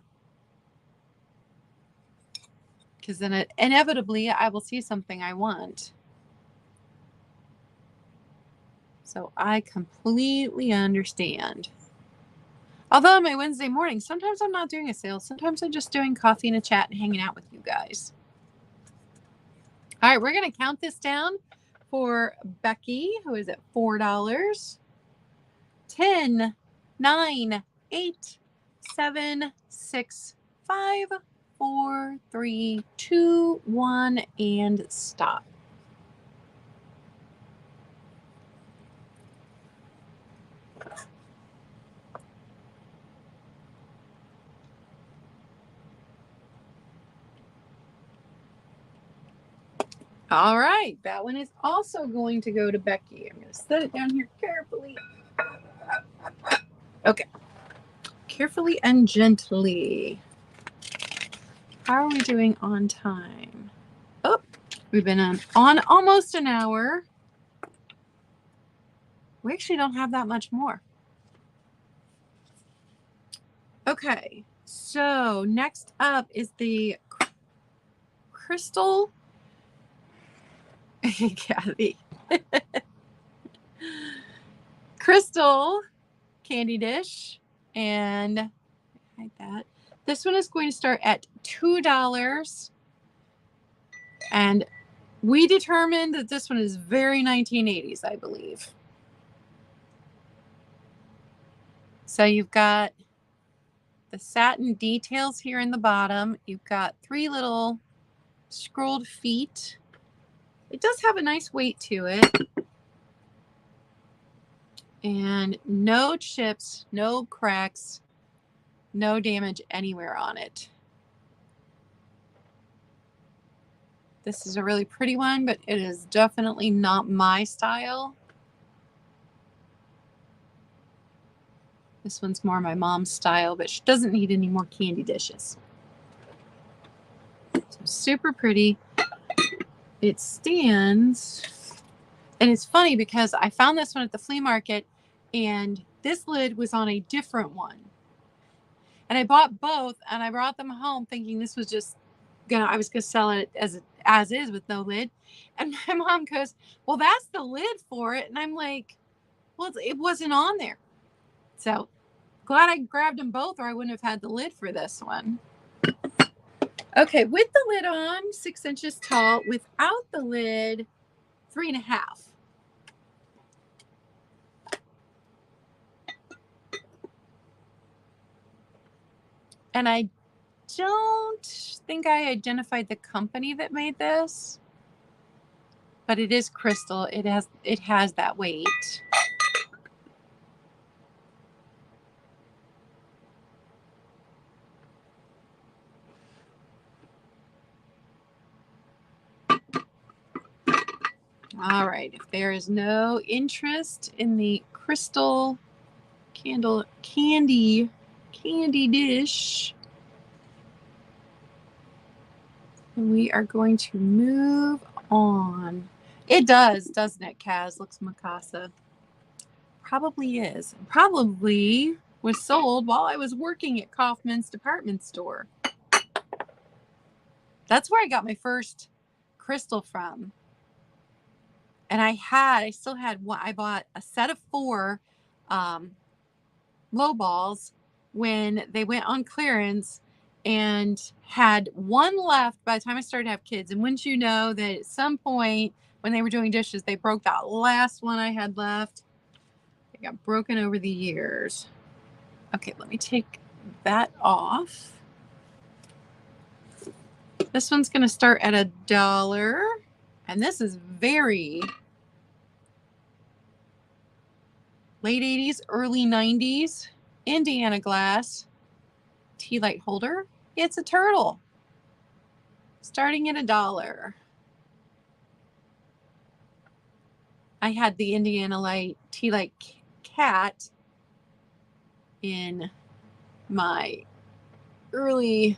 Because then inevitably I will see something I want. So I completely understand. Although on my Wednesday morning, sometimes I'm not doing a sale. Sometimes I'm just doing coffee and a chat and hanging out with you guys. All right, we're going to count this down for Becky, who is at $4. 10, 9, 8, 7, 6, 5, 4, 3, 2, 1, and stop. All right, that one is also going to go to Becky. I'm going to set it down here carefully. Okay, carefully and gently. How are we doing on time? Oh, we've been on almost an hour. We actually don't have that much more. Okay, so next up is the crystal. Kathy. Crystal candy dish, and hide that. This one is going to start at $2, and we determined that this one is very 1980s, I believe. So you've got the satin details here in the bottom. You've got 3 little scrolled feet. It does have a nice weight to it. And no chips, no cracks, no damage anywhere on it. This is a really pretty one, but it is definitely not my style. This one's more my mom's style, but she doesn't need any more candy dishes. So super pretty. It stands, and it's funny because I found this one at the flea market, and this lid was on a different one. And I bought both, and I brought them home thinking this was just I was gonna sell it as is with no lid. And my mom goes, "Well, that's the lid for it." And I'm like, "Well, it wasn't on there." So glad I grabbed them both, or I wouldn't have had the lid for this one. Okay, with the lid on, 6 inches tall. Without the lid, 3.5. And I don't think I identified the company that made this, but it is crystal. It has that weight. All right, if there is no interest in the crystal candy dish, we are going to move on. It does, doesn't it, Kaz? Looks Mikasa. Probably is. Probably was sold while I was working at Kaufman's department store. That's where I got my first crystal from. And I still had one. I bought a set of 4 low balls when they went on clearance and had one left by the time I started to have kids. And wouldn't you know that at some point when they were doing dishes, they broke that last one I had left. It got broken over the years. Okay, let me take that off. This one's going to start at $1. And this is very late 80s, early 90s. Indiana glass tea light holder. It's a turtle. Starting at $1. I had the Indiana light tea light cat in my early,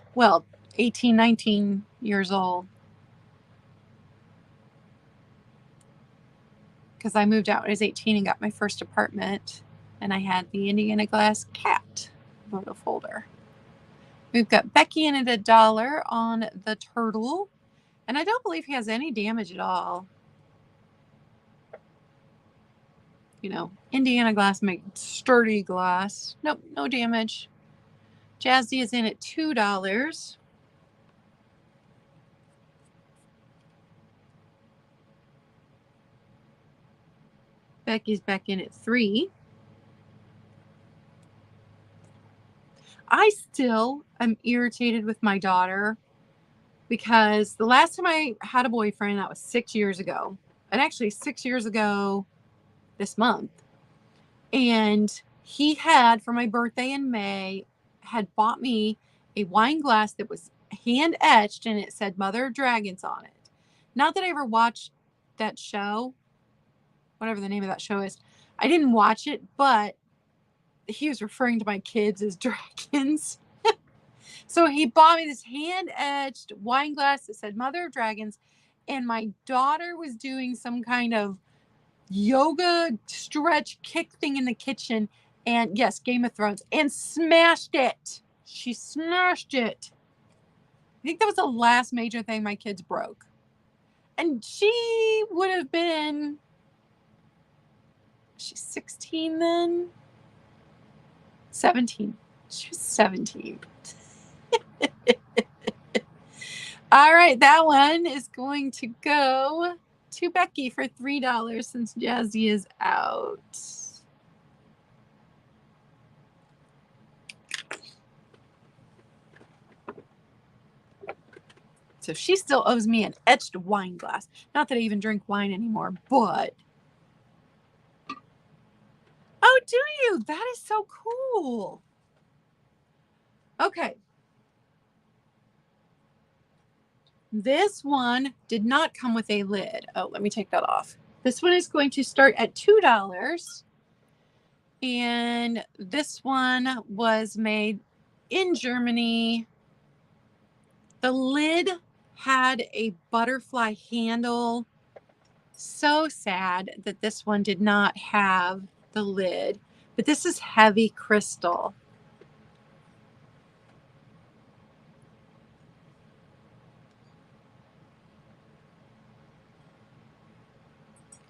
18, 19 years old. Because I moved out when I was 18 and got my first apartment. And I had the Indiana glass cat photo folder. We've got Becky in at $1 on the turtle. And I don't believe he has any damage at all. You know, Indiana glass make sturdy glass. Nope, no damage. Jazzy is in at $2. Becky's back in at $3. I still am irritated with my daughter because the last time I had a boyfriend, that was 6 years ago. And actually 6 years ago this month. And he had, for my birthday in May, had bought me a wine glass that was hand etched and it said Mother of Dragons on it. Not that I ever watched that show, whatever the name of that show is. I didn't watch it, but he was referring to my kids as dragons. So he bought me this hand-etched wine glass that said Mother of Dragons, and my daughter was doing some kind of yoga stretch kick thing in the kitchen, and yes, Game of Thrones, and smashed it. She smashed it. I think that was the last major thing my kids broke. And she would have been, she's 16 then? 17. She was 17. All right, that one is going to go to Becky for $3 since Jazzy is out. So she still owes me an etched wine glass. Not that I even drink wine anymore, but... Oh, do you? That is so cool. Okay. This one did not come with a lid. Oh, let me take that off. This one is going to start at $2. And this one was made in Germany. The lid had a butterfly handle. So sad that this one did not have the lid. But this is heavy crystal.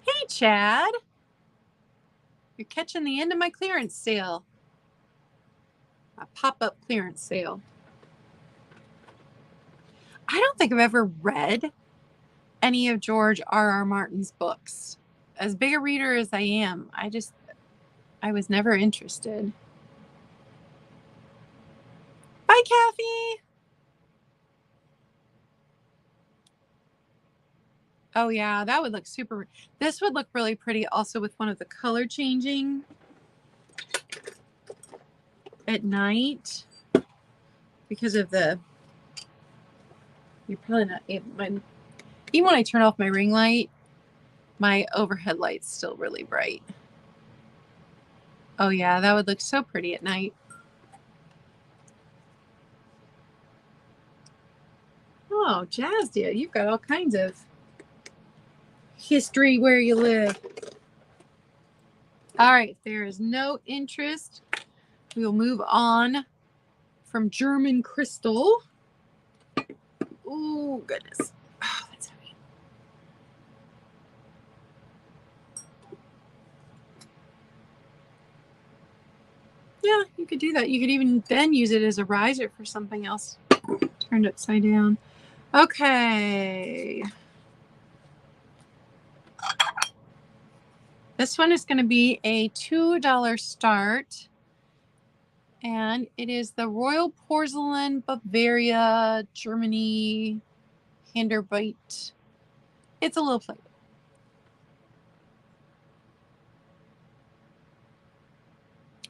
Hey, Chad. You're catching the end of my clearance sale. My pop-up clearance sale. I don't think I've ever read any of George R.R. Martin's books. As big a reader as I am, I was never interested. Bye, Kathy. Oh, yeah, that would look super. This would look really pretty also with one of the color changing at night because of the. You're probably not able. Even when I turn off my ring light, my overhead light's still really bright. Oh, yeah, that would look so pretty at night. Oh, Jazzy, you've got all kinds of history where you live. All right, if there is no interest, we will move on from German crystal. Oh, goodness. Oh, that's heavy. Yeah, you could do that. You could even then use it as a riser for something else. Turned upside down. Okay. This one is going to be a $2 start. And it is the Royal Porcelain Bavaria, Germany, Handerbite. It's a little plate.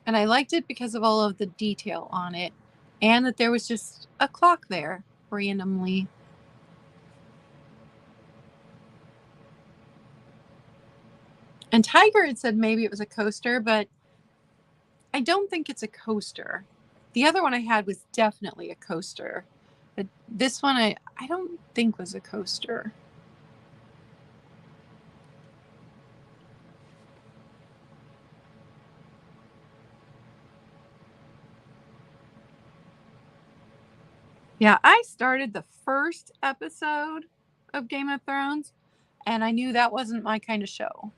And I liked it because of all of the detail on it. And that there was just a clock there randomly. And Tiger had said maybe it was a coaster, but I don't think it's a coaster. The other one I had was definitely a coaster. But this one I don't think was a coaster. Yeah, I started the first episode of Game of Thrones, and I knew that wasn't my kind of show.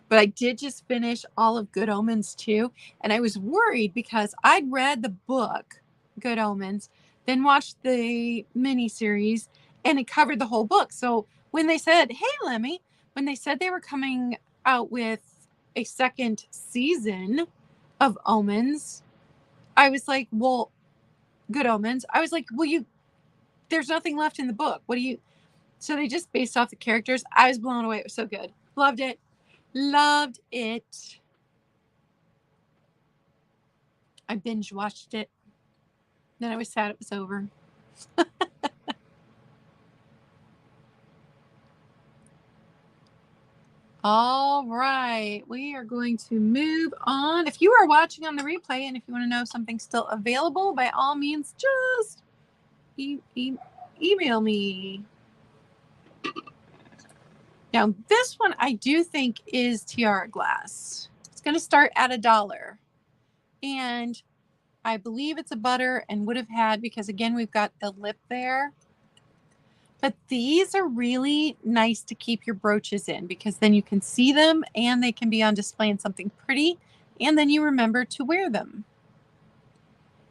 But I did just finish all of Good Omens too, and I was worried because I'd read the book, Good Omens, then watched the miniseries, and it covered the whole book. So when they said, hey, Lemmy, when they said they were coming out with a second season of Omens, I was like, well, Good Omens. I was like, well, there's nothing left in the book. What do you? So they just based off the characters. I was blown away. It was so good. Loved it. Loved it. I binge watched it. Then I was sad it was over. All right. We are going to move on. If you are watching on the replay and if you want to know if something's still available, by all means, just email me. Now, this one I do think is tiara glass. It's going to start at $1. And I believe it's a butter and would have had, because again, we've got the lip there. But these are really nice to keep your brooches in because then you can see them and they can be on display in something pretty. And then you remember to wear them.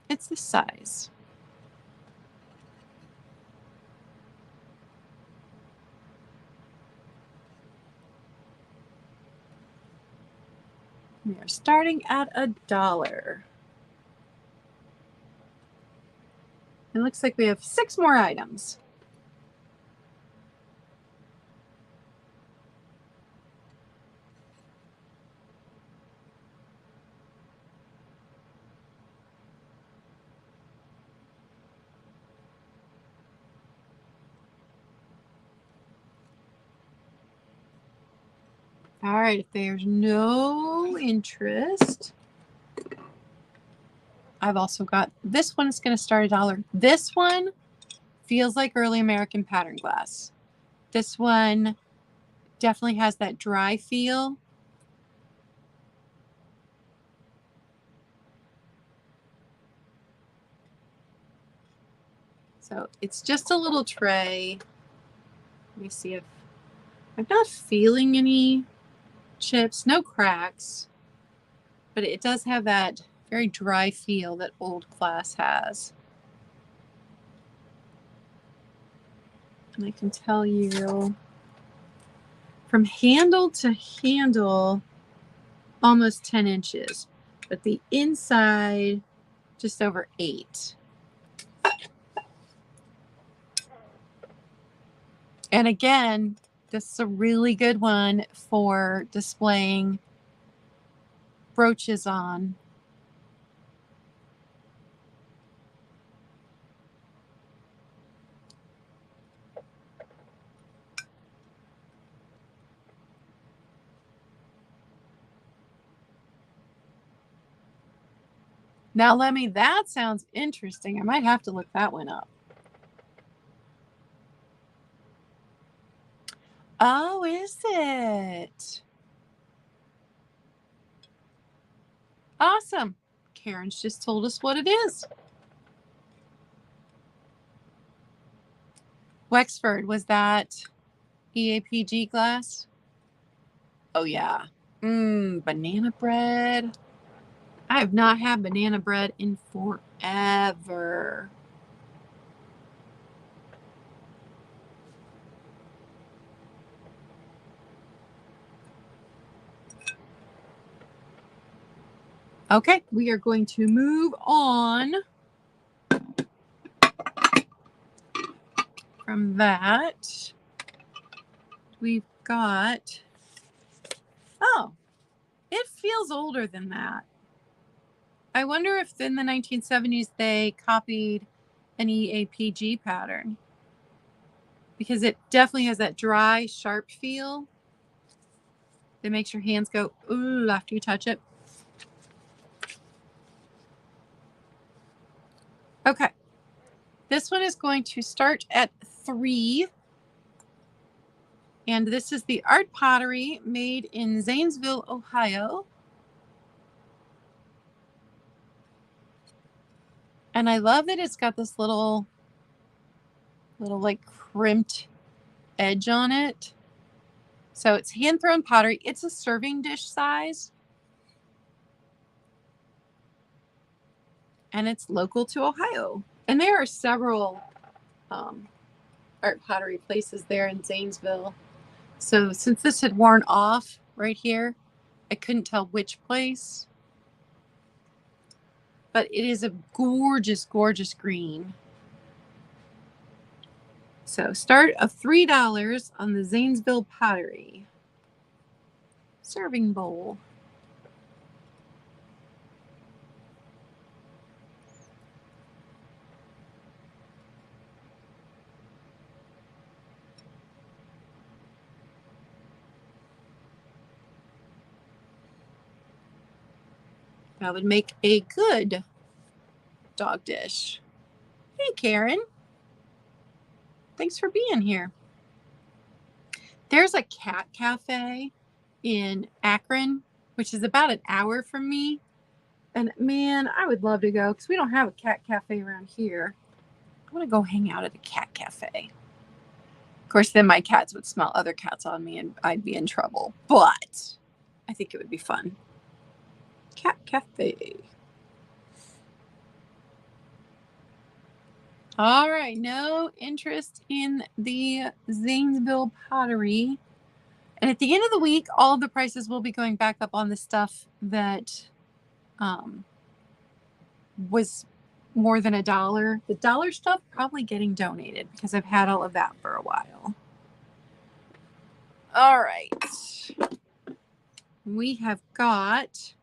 It's this size. We are starting at $1. It looks like we have 6 more items. All right, if there's no interest, I've also got this one. It's going to start $1. This one feels like early American pattern glass. This one definitely has that dry feel. So it's just a little tray. Let me see if I'm not feeling any chips, no cracks, but it does have that very dry feel that old glass has. And I can tell you from handle to handle, almost 10 inches, but the inside just over 8. And again, this is a really good one for displaying brooches on. Now, Lemmy, that sounds interesting. I might have to look that one up. Oh, is it? Awesome. Karen's just told us what it is. Wexford, was that EAPG glass? Oh, yeah. Banana bread. I have not had banana bread in forever. Okay, we are going to move on from that. We've got, oh, it feels older than that. I wonder if in the 1970s they copied an EAPG pattern, because it definitely has that dry, sharp feel that makes your hands go, ooh, after you touch it. Okay. This one is going to start at 3. And this is the art pottery made in Zanesville, Ohio. And I love that it's got this little like crimped edge on it. So it's hand-thrown pottery. It's a serving dish size. And it's local to Ohio. And there are several art pottery places there in Zanesville. So since this had worn off right here, I couldn't tell which place. But it is a gorgeous, gorgeous green. So start of $3 on the Zanesville pottery. Serving bowl. That would make a good dog dish. Hey, Karen. Thanks for being here. There's a cat cafe in Akron, which is about an hour from me. And man, I would love to go because we don't have a cat cafe around here. I want to go hang out at a cat cafe. Of course, then my cats would smell other cats on me and I'd be in trouble. But I think it would be fun. Cat cafe. All right, no interest in the Zanesville pottery. And at the end of the week, all of the prices will be going back up on the stuff that was more than $1. The dollar stuff probably getting donated because I've had all of that for a while. All right. We have got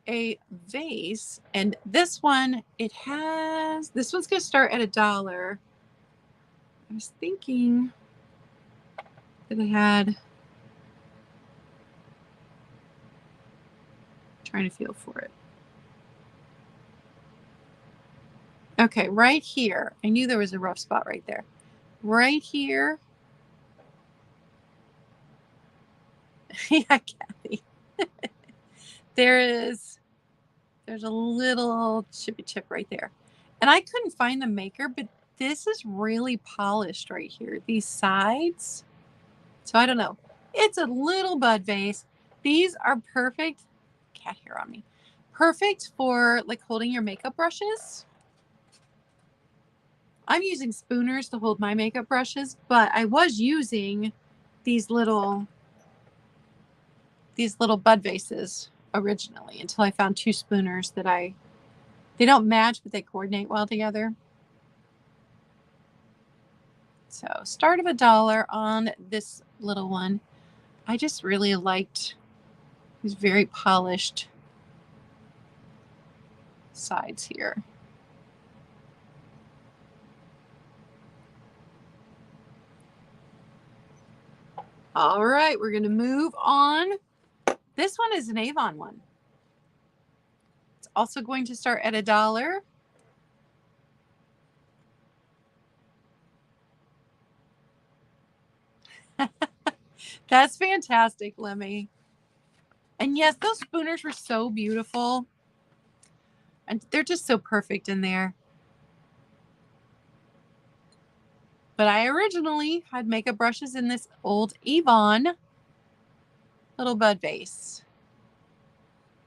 a vase, and this one, this one's going to start at $1. I was thinking that I had, trying to feel for it. Okay, right here. I knew there was a rough spot right there. Right here. Yeah, Kathy. There's a little chippy chip right there. And I couldn't find the maker, but this is really polished right here. These sides. So I don't know. It's a little bud vase. These are perfect. Cat hair on me. Perfect for like holding your makeup brushes. I'm using spooners to hold my makeup brushes, but I was using these little bud vases originally until I found 2 spooners that they don't match, but they coordinate well together. So start of $1 on this little one. I just really liked these very polished sides here. All right, we're going to move on. This one is an Avon one. It's also going to start at $1. That's fantastic, Lemmy. And yes, those spooners were so beautiful. And they're just so perfect in there. But I originally had makeup brushes in this old Avon little bud vase.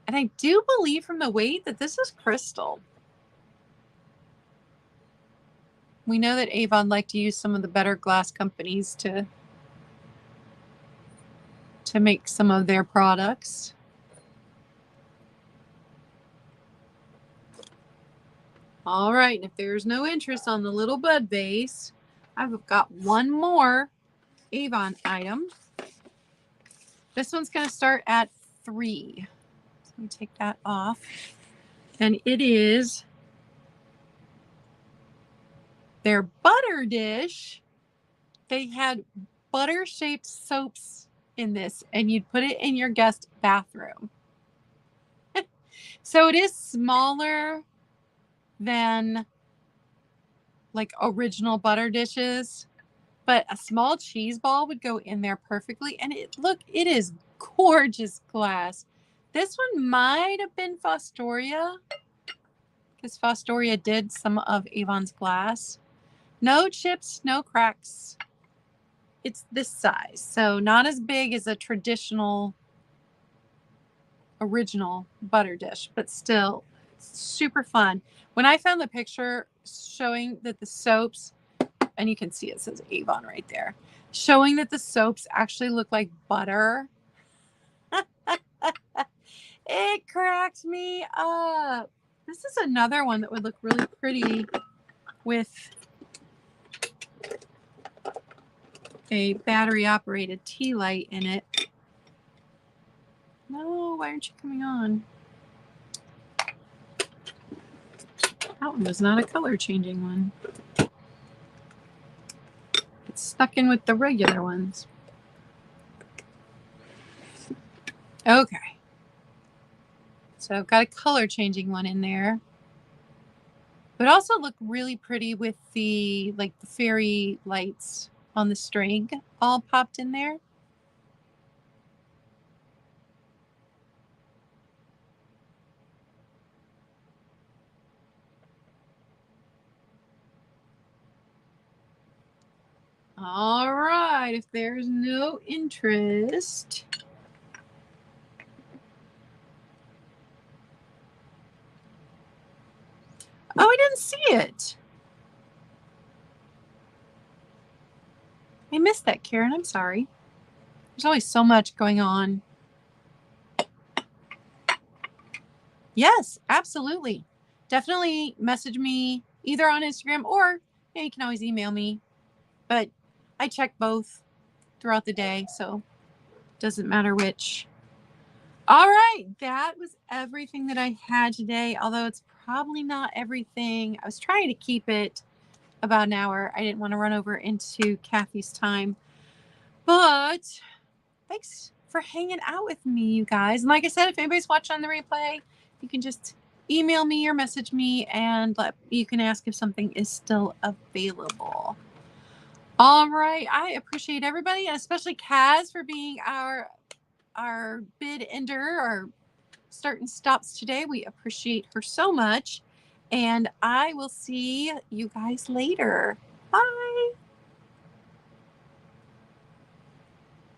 And I do believe from the weight that this is crystal. We know that Avon liked to use some of the better glass companies to make some of their products. All right, and if there's no interest on the little bud vase, I've got one more Avon item. This one's going to start at 3. So let me take that off. And it is their butter dish. They had butter-shaped soaps in this, and you'd put it in your guest bathroom. So it is smaller than like original butter dishes, but a small cheese ball would go in there perfectly. And it is gorgeous glass. This one might have been Fostoria, because Fostoria did some of Avon's glass. No chips, no cracks. It's this size, so not as big as a traditional original butter dish, but still super fun. When I found the picture showing that the soaps, and you can see it says Avon right there, showing that the soaps actually look like butter, it cracked me up. This is another one that would look really pretty with a battery operated tea light in it. No, why aren't you coming on? That one was not a color changing one. It's stuck in with the regular ones. Okay. So I've got a color changing one in there. But also look really pretty with the like the fairy lights on the string all popped in there. All right, if there's no interest. Oh, I didn't see it. I missed that, Karen. I'm sorry. There's always so much going on. Yes, absolutely. Definitely message me either on Instagram or you can always email me. But I check both throughout the day, so it doesn't matter which. All right, that was everything that I had today, although it's probably not everything. I was trying to keep it about an hour. I didn't want to run over into Kathy's time. But thanks for hanging out with me, you guys. And like I said, if anybody's watching on the replay, you can just email me or message me and you can ask if something is still available. All right. I appreciate everybody, and especially Kaz for being our bid ender, our start and stops today. We appreciate her so much. And I will see you guys later. Bye.